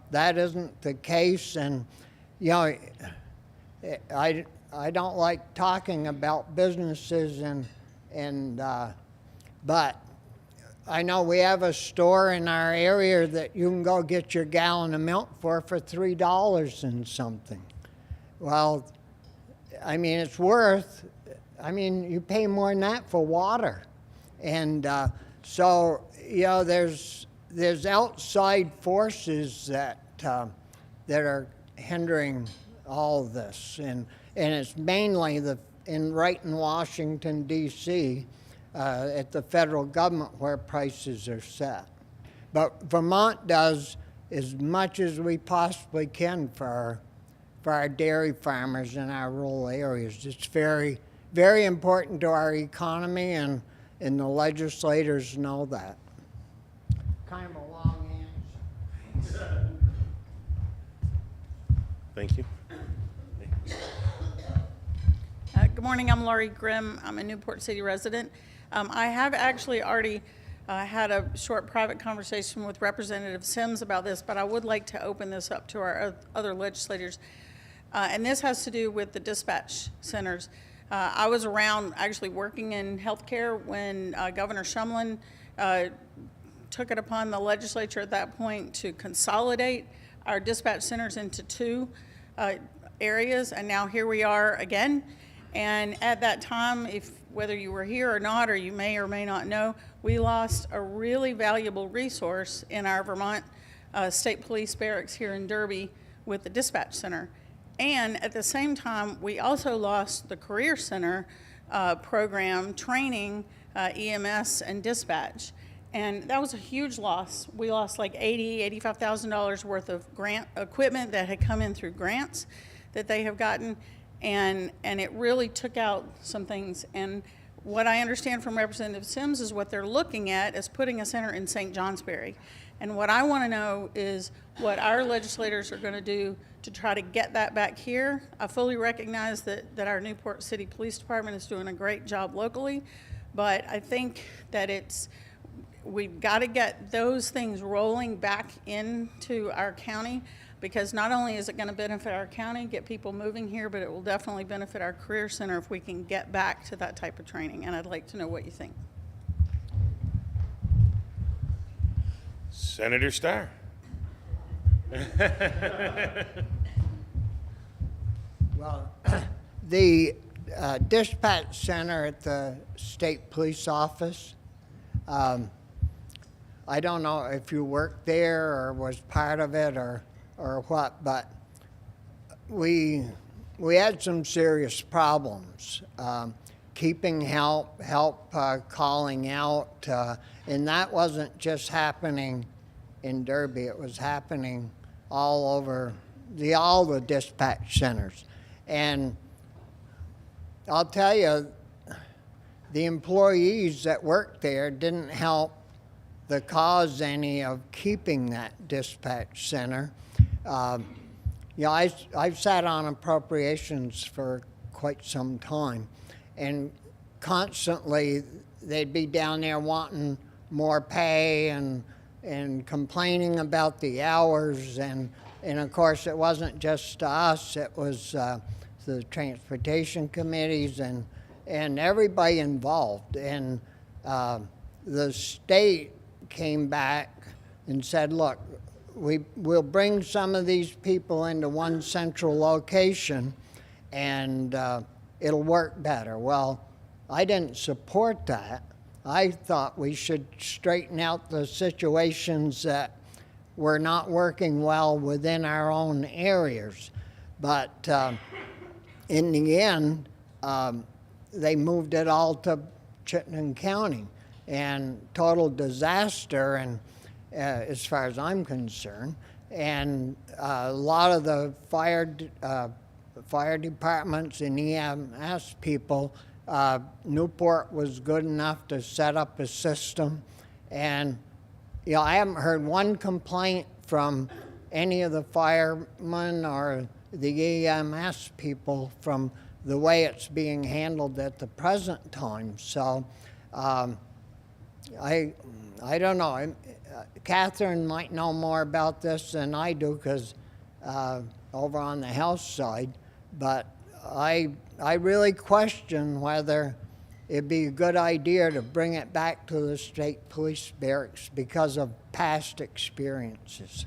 that isn't the case, and I don't like talking about businesses, but I know we have a store in our area that you can go get your gallon of milk for $3 and something. Well, I mean, it's worth. I mean, you pay more than that for water, and so there's outside forces that are hindering a all of this, and it's mainly right in Washington, D.C., at the federal government where prices are set. But Vermont does as much as we possibly can for our dairy farmers in our rural areas. It's very, very important to our economy, and the legislators know that. Kind of a long answer. Thank you. Good morning, I'm Laurie Grimm. I'm a Newport City resident. I have actually already had a short private conversation with Representative Sims about this, but I would like to open this up to our other legislators. And this has to do with the dispatch centers. I was around actually working in healthcare when Governor Shumlin took it upon the legislature at that point to consolidate our dispatch centers into 2 areas, and now here we are again. And at that time, whether you were here or not, or you may or may not know, we lost a really valuable resource in our Vermont State Police Barracks here in Derby with the dispatch center. And at the same time, we also lost the Career Center program training EMS and dispatch. And that was a huge loss. We lost like $85,000 worth of grant equipment that had come in through grants that they have gotten. And it really took out some things. And what I understand from Representative Sims is what they're looking at is putting a center in St. Johnsbury. And what I want to know is what our legislators are going to do to try to get that back here. I fully recognize that our Newport City Police Department is doing a great job locally, but I think that we've got to get those things rolling back into our county, because not only is it going to benefit our county, get people moving here, but it will definitely benefit our career center if we can get back to that type of training. And I'd like to know what you think. Senator Starr. Well, the dispatch center at the state police office, I don't know if you worked there or was part of it or what, but we had some serious problems keeping help calling out, and that wasn't just happening in Derby. It was happening all over all the dispatch centers. And I'll tell you, the employees that worked there didn't help the cause any of keeping that dispatch center. I've sat on appropriations for quite some time, and constantly they'd be down there wanting more pay and complaining about the hours, and of course it wasn't just us, it was the transportation committees and everybody involved. And the state came back and said, look, we'll bring some of these people into one central location and it'll work better. Well, I didn't support that. I thought we should straighten out the situations that were not working well within our own areas. But in the end, they moved it all to Chittenden County, and total disaster, and as far as I'm concerned. And a lot of the fire departments and EMS people, Newport was good enough to set up a system. And I haven't heard one complaint from any of the firemen or the EMS people from the way it's being handled at the present time. So I don't know. Catherine might know more about this than I do, because over on the House side, but I really question whether it'd be a good idea to bring it back to the state police barracks because of past experiences.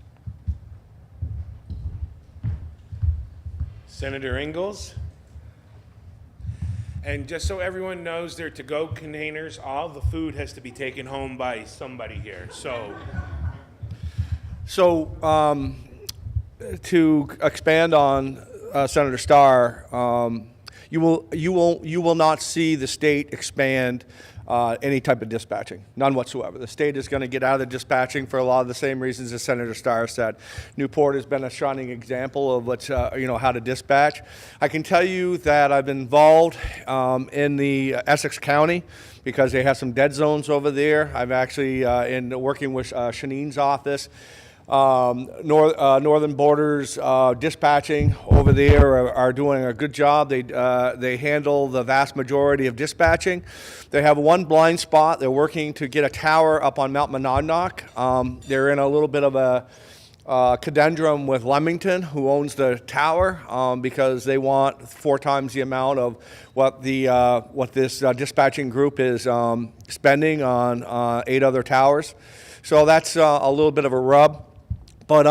Senator Ingalls. And just so everyone knows, they're to-go containers. All the food has to be taken home by somebody here. So to expand on Senator Starr, you will not see the state expand any type of dispatching, none whatsoever. The state is going to get out of the dispatching for a lot of the same reasons as Senator Starr said. Newport has been a shining example of what's, how to dispatch. I can tell you that I've been involved in the Essex County because they have some dead zones over there. I've actually, in working with Shanine's office, Northern Borders dispatching over there are doing a good job. They handle the vast majority of dispatching. They have one blind spot. They're working to get a tower up on Mount Monadnock. They're in a little bit of a conundrum with Leamington, who owns the tower, because they want 4 times the amount of what this dispatching group is spending on 8 other towers. So that's a little bit of a rub. But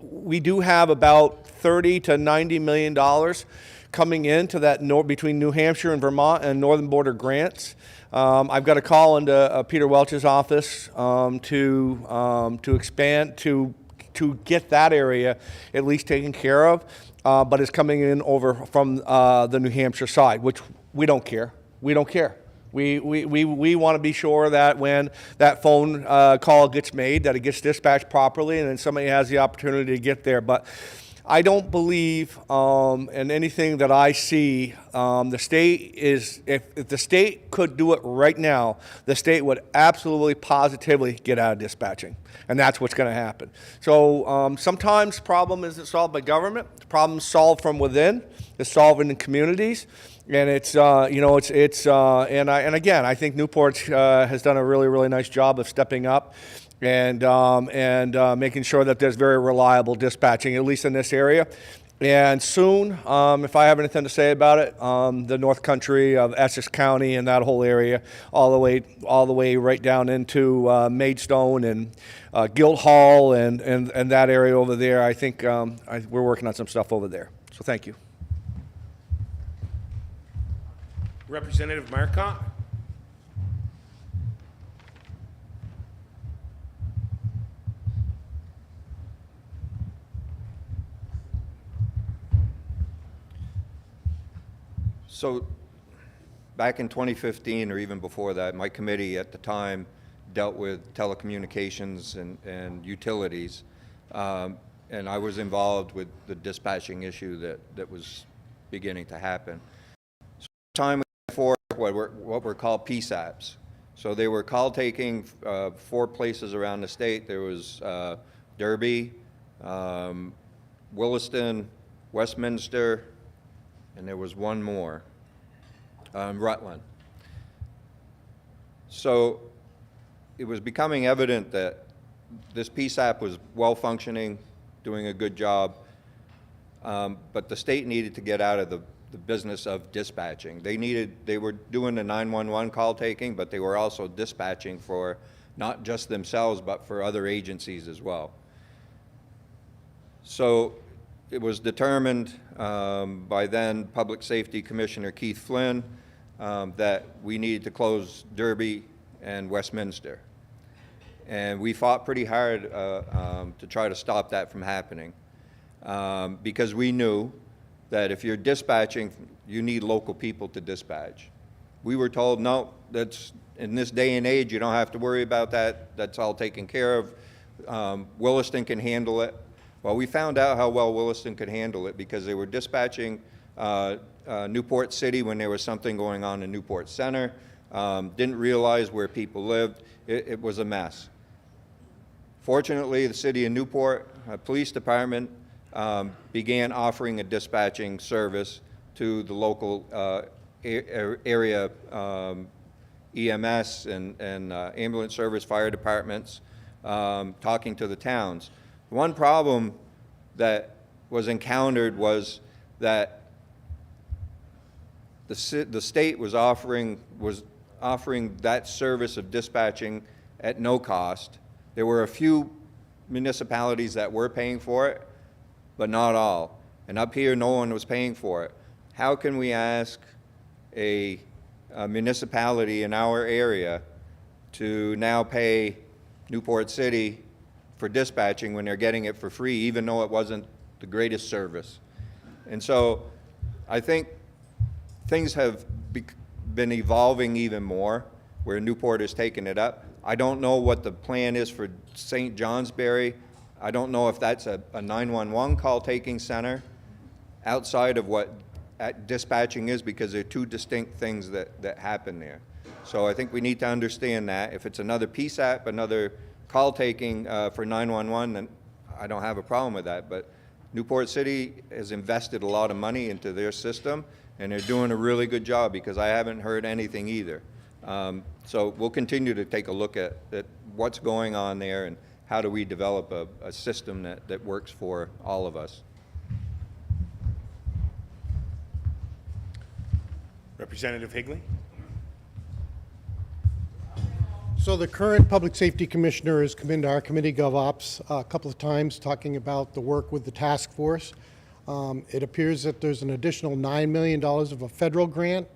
we do have about $30 to $90 million coming into that between New Hampshire and Vermont and Northern Border grants. I've got a call into Peter Welch's office to expand to get that area at least taken care of, but it's coming in over from the New Hampshire side, which we don't care. We don't care. We want to be sure that when that phone call gets made, that it gets dispatched properly and then somebody has the opportunity to get there. But I don't believe in anything that I see. The state is, if the state could do it right now, the state would absolutely positively get out of dispatching. And that's what's going to happen. So sometimes the problem isn't solved by government. The problem's solved from within. It's solved in the communities. And it's, and again, I think Newport has done a really, really nice job of stepping up and making sure that there's very reliable dispatching, at least in this area. And soon, if I have anything to say about it, the North Country of Essex County and that whole area, all the way right down into Maidstone and Guildhall and that area over there, I think we're working on some stuff over there. So thank you. Representative Marcotte. So back in 2015 or even before that, my committee at the time dealt with telecommunications and utilities, and I was involved with the dispatching issue that was beginning to happen. So time for what were called PSAPs. So they were call taking 4 places around the state. There was Derby, Williston, Westminster, and there was one more, Rutland. So it was becoming evident that this PSAP was well functioning, doing a good job, but the state needed to get out of the business of dispatching. They were doing the 911 call taking, but they were also dispatching for not just themselves, but for other agencies as well. So it was determined by then Public Safety Commissioner Keith Flynn that we needed to close Derby and Westminster. And we fought pretty hard to try to stop that from happening because we knew that if you're dispatching, you need local people to dispatch. We were told, no, that's in this day and age, you don't have to worry about that. That's all taken care of. Williston can handle it. Well, we found out how well Williston could handle it because they were dispatching Newport City when there was something going on in Newport Center. Didn't realize where people lived. It was a mess. Fortunately, the city of Newport Police Department began offering a dispatching service to the local area EMS and ambulance service, fire departments, talking to the towns. One problem that was encountered was that the state was offering that service of dispatching at no cost. There were a few municipalities that were paying for it, but not all. And up here, no one was paying for it. How can we ask a municipality in our area to now pay Newport City for dispatching when they're getting it for free, even though it wasn't the greatest service. And so I think things have been evolving even more where Newport has taken it up. I don't know what the plan is for St. Johnsbury. I don't know if that's a 911 call taking center outside of what dispatching is, because they're two distinct things that happen there. So I think we need to understand that. If it's another PSAP, another call taking for 911, then I don't have a problem with that. But Newport City has invested a lot of money into their system, and they're doing a really good job, because I haven't heard anything either. So we'll continue to take a look at what's going on there and how do we develop a system that works for all of us. Representative Higley? So the current Public Safety Commissioner has come into our committee, GovOps, a couple of times talking about the work with the task force. It appears that there's an additional $9 million of a federal grant.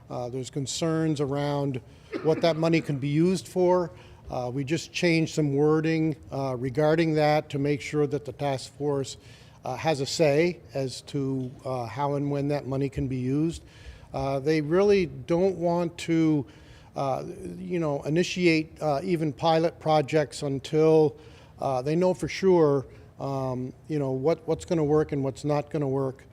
There's concerns around what that money can be used for. We just changed some wording regarding that to make sure that the task force has a say as to how and when that money can be used. They really don't want to initiate even pilot projects until they know for sure, what's going to work and what's not going to work.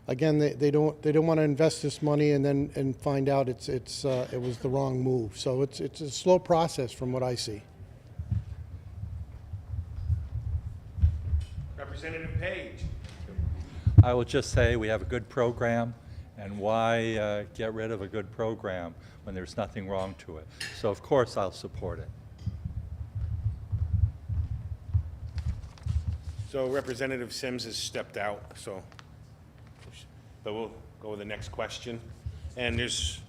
Again, they don't want to invest this money and find out it was the wrong move. So it's a slow process from what I see. Representative Page? I will just say we have a good program, and why get rid of a good program when there's nothing wrong to it? So of course I'll support it. So Representative Sims has stepped out, but we'll go with the next question. And there's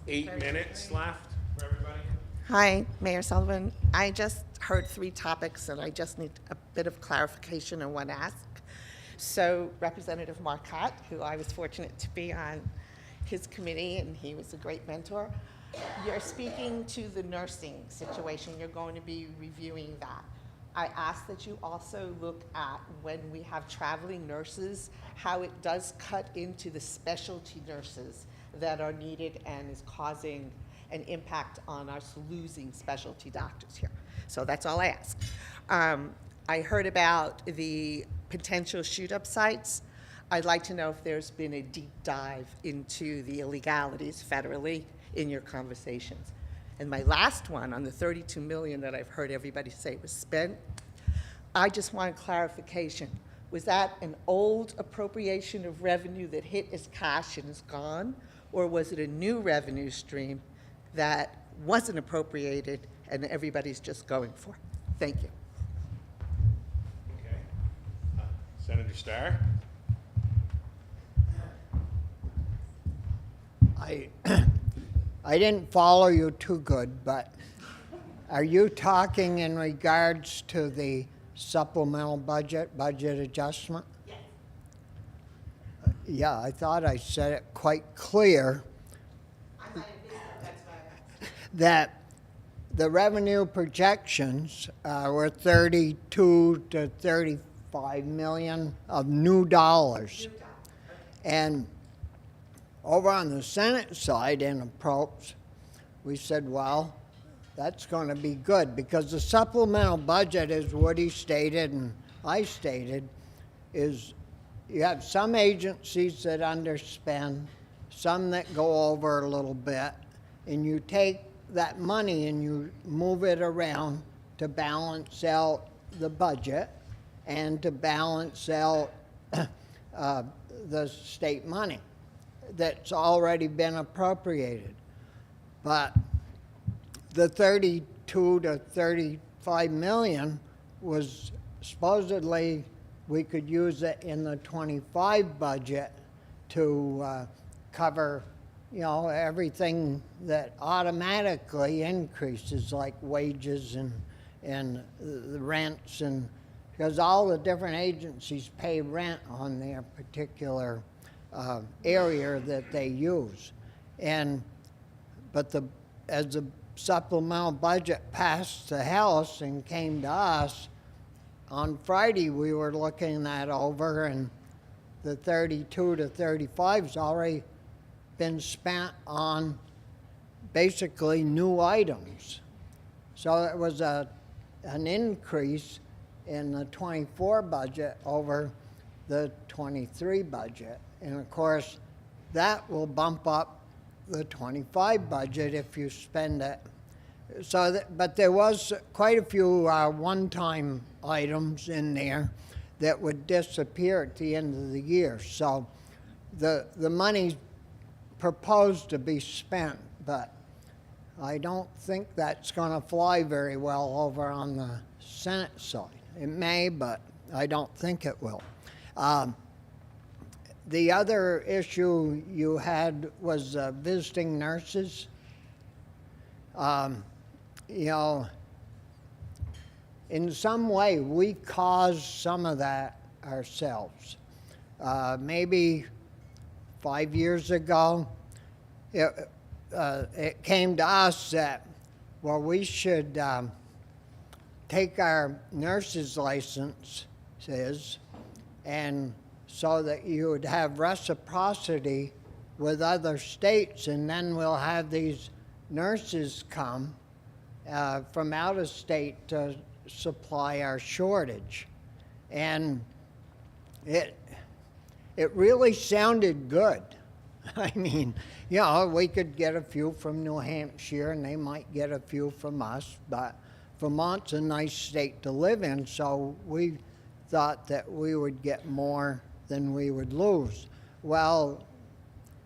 8 minutes left for everybody. Hi, Mayor Sullivan. I just heard 3 topics, and I just need a bit of clarification on one ask. So Representative Marcotte, who I was fortunate to be on his committee, and he was a great mentor, you're speaking to the nursing situation. You're going to be reviewing that. I ask that you also look at, when we have traveling nurses, how it does cut into the specialty nurses that are needed and is causing an impact on us losing specialty doctors here. So that's all I ask. I heard about the potential shoot-up sites. I'd like to know if there's been a deep dive into the illegalities federally in your conversations. And my last one, on the $32 million that I've heard everybody say was spent, I just want clarification. Was that an old appropriation of revenue that hit as cash and is gone? Or was it a new revenue stream that wasn't appropriated and everybody's just going for? Thank you. Okay. Senator Starr? I didn't follow you too good, but are you talking in regards to the supplemental budget adjustment? Yes. Yeah, I thought I said it quite clear that the revenue projections were 32 to 35 million of new dollars. And over on the Senate side in approach, we said, well, that's going to be good, because the supplemental budget, as Woody stated and I stated, is you have some agencies that underspend, some that go over a little bit, and you take that money and you move it around to balance out the budget and to balance out the state money that's already been appropriated. But the 32 to 35 million was supposedly we could use it in the 25 budget to cover, everything that automatically increases, like wages and the rents, and because all the different agencies pay rent on their particular area that they use. But as the supplemental budget passed the House and came to us, on Friday, we were looking that over, and the 32 to 35's already been spent on basically new items. So it was an increase in the 24 budget over the 23 budget. And of course, that will bump up the 25 budget if you spend it. So, but there was quite a few one-time items in there that would disappear at the end of the year. So the money's proposed to be spent, but I don't think that's going to fly very well over on the Senate side. It may, but I don't think it will. The other issue you had was visiting nurses. You know, in some way, we caused some of that ourselves. Maybe 5 years ago, it came to us that, well, we should take our nurses' licenses, and so that you would have reciprocity with other states, and then we'll have these nurses come from out of state to supply our shortage. And it really sounded good. I mean, you know, we could get a few from New Hampshire and they might get a few from us, but Vermont's a nice state to live in, so we thought that we would get more than we would lose. Well,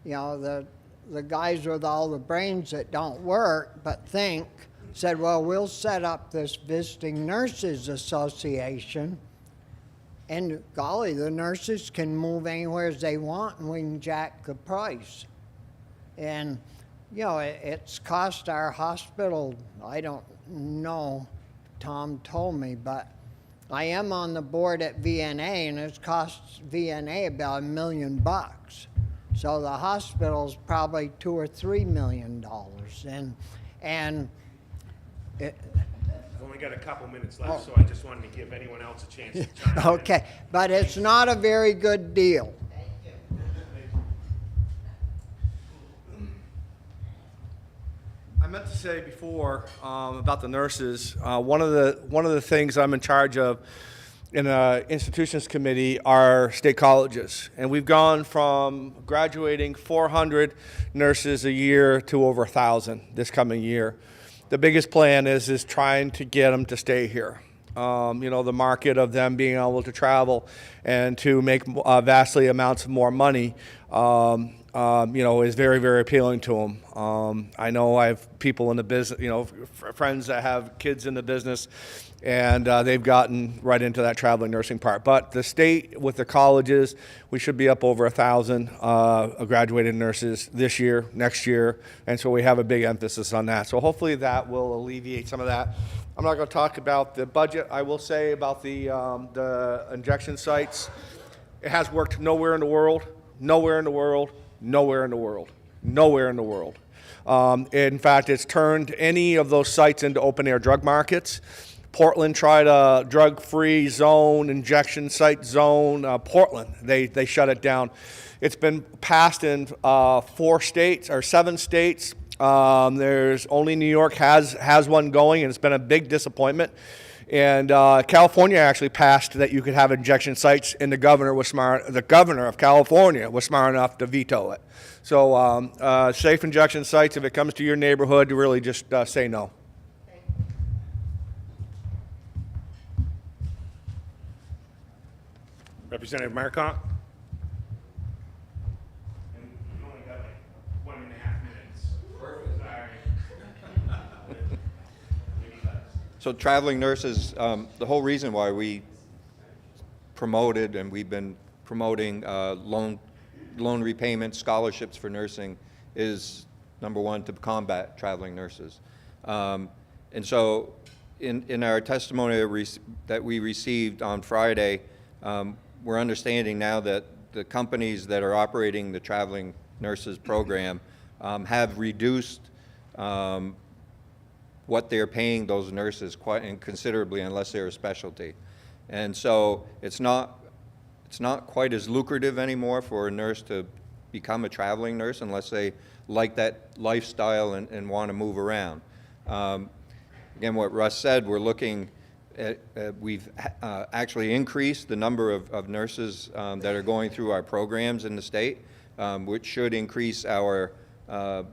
you know, the guys with all the brains that don't work but think said, well, we'll set up this Visiting Nurses Association, and golly, the nurses can move anywhere they want and we can jack the price. And, you know, it's cost our hospital, I don't know, Tom told me, but I am on the board at VNA, and it's cost VNA about $1 million. So the hospital's probably $2 or $3 million, and it, I've only got a couple minutes left, so I just wanted to give anyone else a chance to chime in. okay, but it's not a very good deal. I meant to say before about the nurses. One of the things I'm in charge of in the institutions committee are state colleges, and we've gone from graduating 400 nurses a year to over 1,000 this coming year. The biggest plan is trying to get them to stay here. You know, the market of them being able to travel and to make vastly amounts of more money, you know, is very, very appealing to them. I know I have people in the business, you know, friends that have kids in the business, and they've gotten right into that traveling nursing part. But the state, with the colleges, we should be up over 1,000 graduated nurses this year, next year, and so we have a big emphasis on that. So hopefully that will alleviate some of that. I'm not going to talk about the budget. I will say about the injection sites. It has worked nowhere in the world, nowhere in the world, nowhere in the world, nowhere in the world. In fact, it's turned any of those sites into open-air drug markets. Portland tried a drug-free zone, injection site zone. Portland, they shut it down. It's been passed in 4 states or 7 states. There's only New York has one going, and it's been a big disappointment. And California actually passed that you could have injection sites, and the governor of California was smart enough to veto it. So safe injection sites, if it comes to your neighborhood, really just say no. Representative Marcotte? You only got like 1.5 minutes. Perfect. Sorry. So traveling nurses, the whole reason why we promoted and we've been promoting loan repayment scholarships for nursing is, number one, to combat traveling nurses. And so in our testimony that we received on Friday, we're understanding now that the companies that are operating the traveling nurses program have reduced what they're paying those nurses quite considerably, unless they're a specialty. And so it's not quite as lucrative anymore for a nurse to become a traveling nurse unless they like that lifestyle and want to move around. Again, what Russ said, we're looking at, we've actually increased the number of nurses that are going through our programs in the state, which should increase our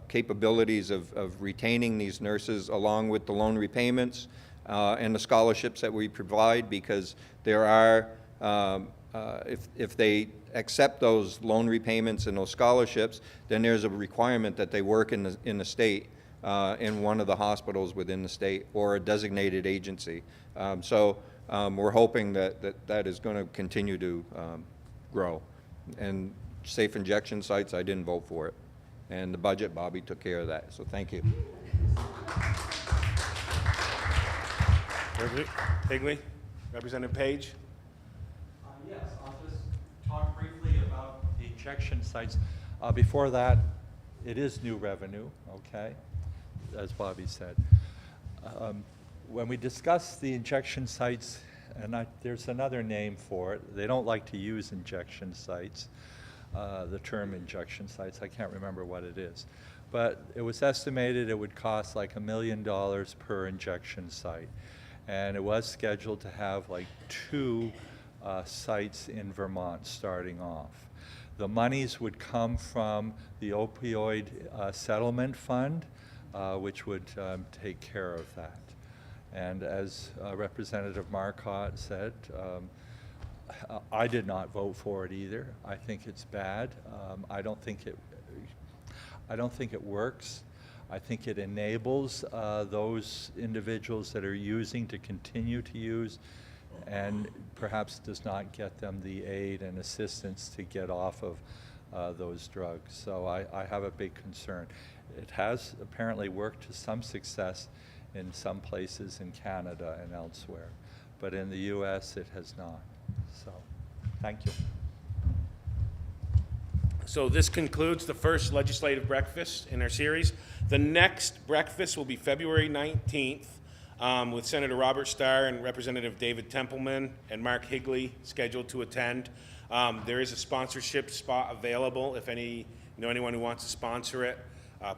capabilities of retaining these nurses along with the loan repayments and the scholarships that we provide, because there are, if they accept those loan repayments and those scholarships, then there's a requirement that they work in the state in one of the hospitals within the state or a designated agency. So we're hoping that is going to continue to grow. And safe injection sites, I didn't vote for it. And the budget, Bobby took care of that. So thank you. Higley, Representative Page. Yes, I'll just talk briefly about the injection sites. Before that, it is new revenue, okay, as Bobby said. When we discuss the injection sites, and there's another name for it, they don't like to use injection sites, the term injection sites, I can't remember what it is. But it was estimated it would cost like $1 million per injection site. And it was scheduled to have like 2 sites in Vermont starting off. The monies would come from the opioid settlement fund, which would take care of that. And as Representative Marcotte said, I did not vote for it either. I think it's bad. I don't think it works. I think it enables those individuals that are using to continue to use, and perhaps does not get them the aid and assistance to get off of those drugs. So I have a big concern. It has apparently worked to some success in some places in Canada and elsewhere, but in the US it has not. So, thank you. So this concludes the first legislative breakfast in our series. The next breakfast will be February 19th with Senator Robert Starr and Representative David Templeman and Mark Higley scheduled to attend. There is a sponsorship spot available. If anyone who wants to sponsor it,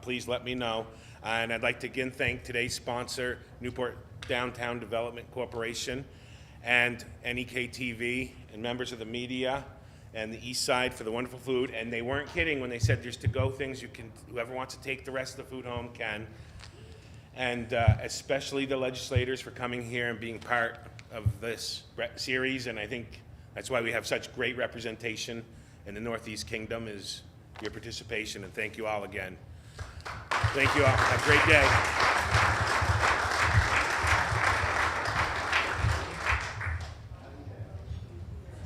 please let me know. And I'd like to again thank today's sponsor, Newport Downtown Development Corporation, and NEK-TV, and members of the media, and the Eastside for the wonderful food. And they weren't kidding when they said there's to-go things. Whoever wants to take the rest of the food home can. And especially the legislators for coming here and being part of this series. And I think that's why we have such great representation in the Northeast Kingdom, is your participation. And thank you all again. Thank you all. Have a great day.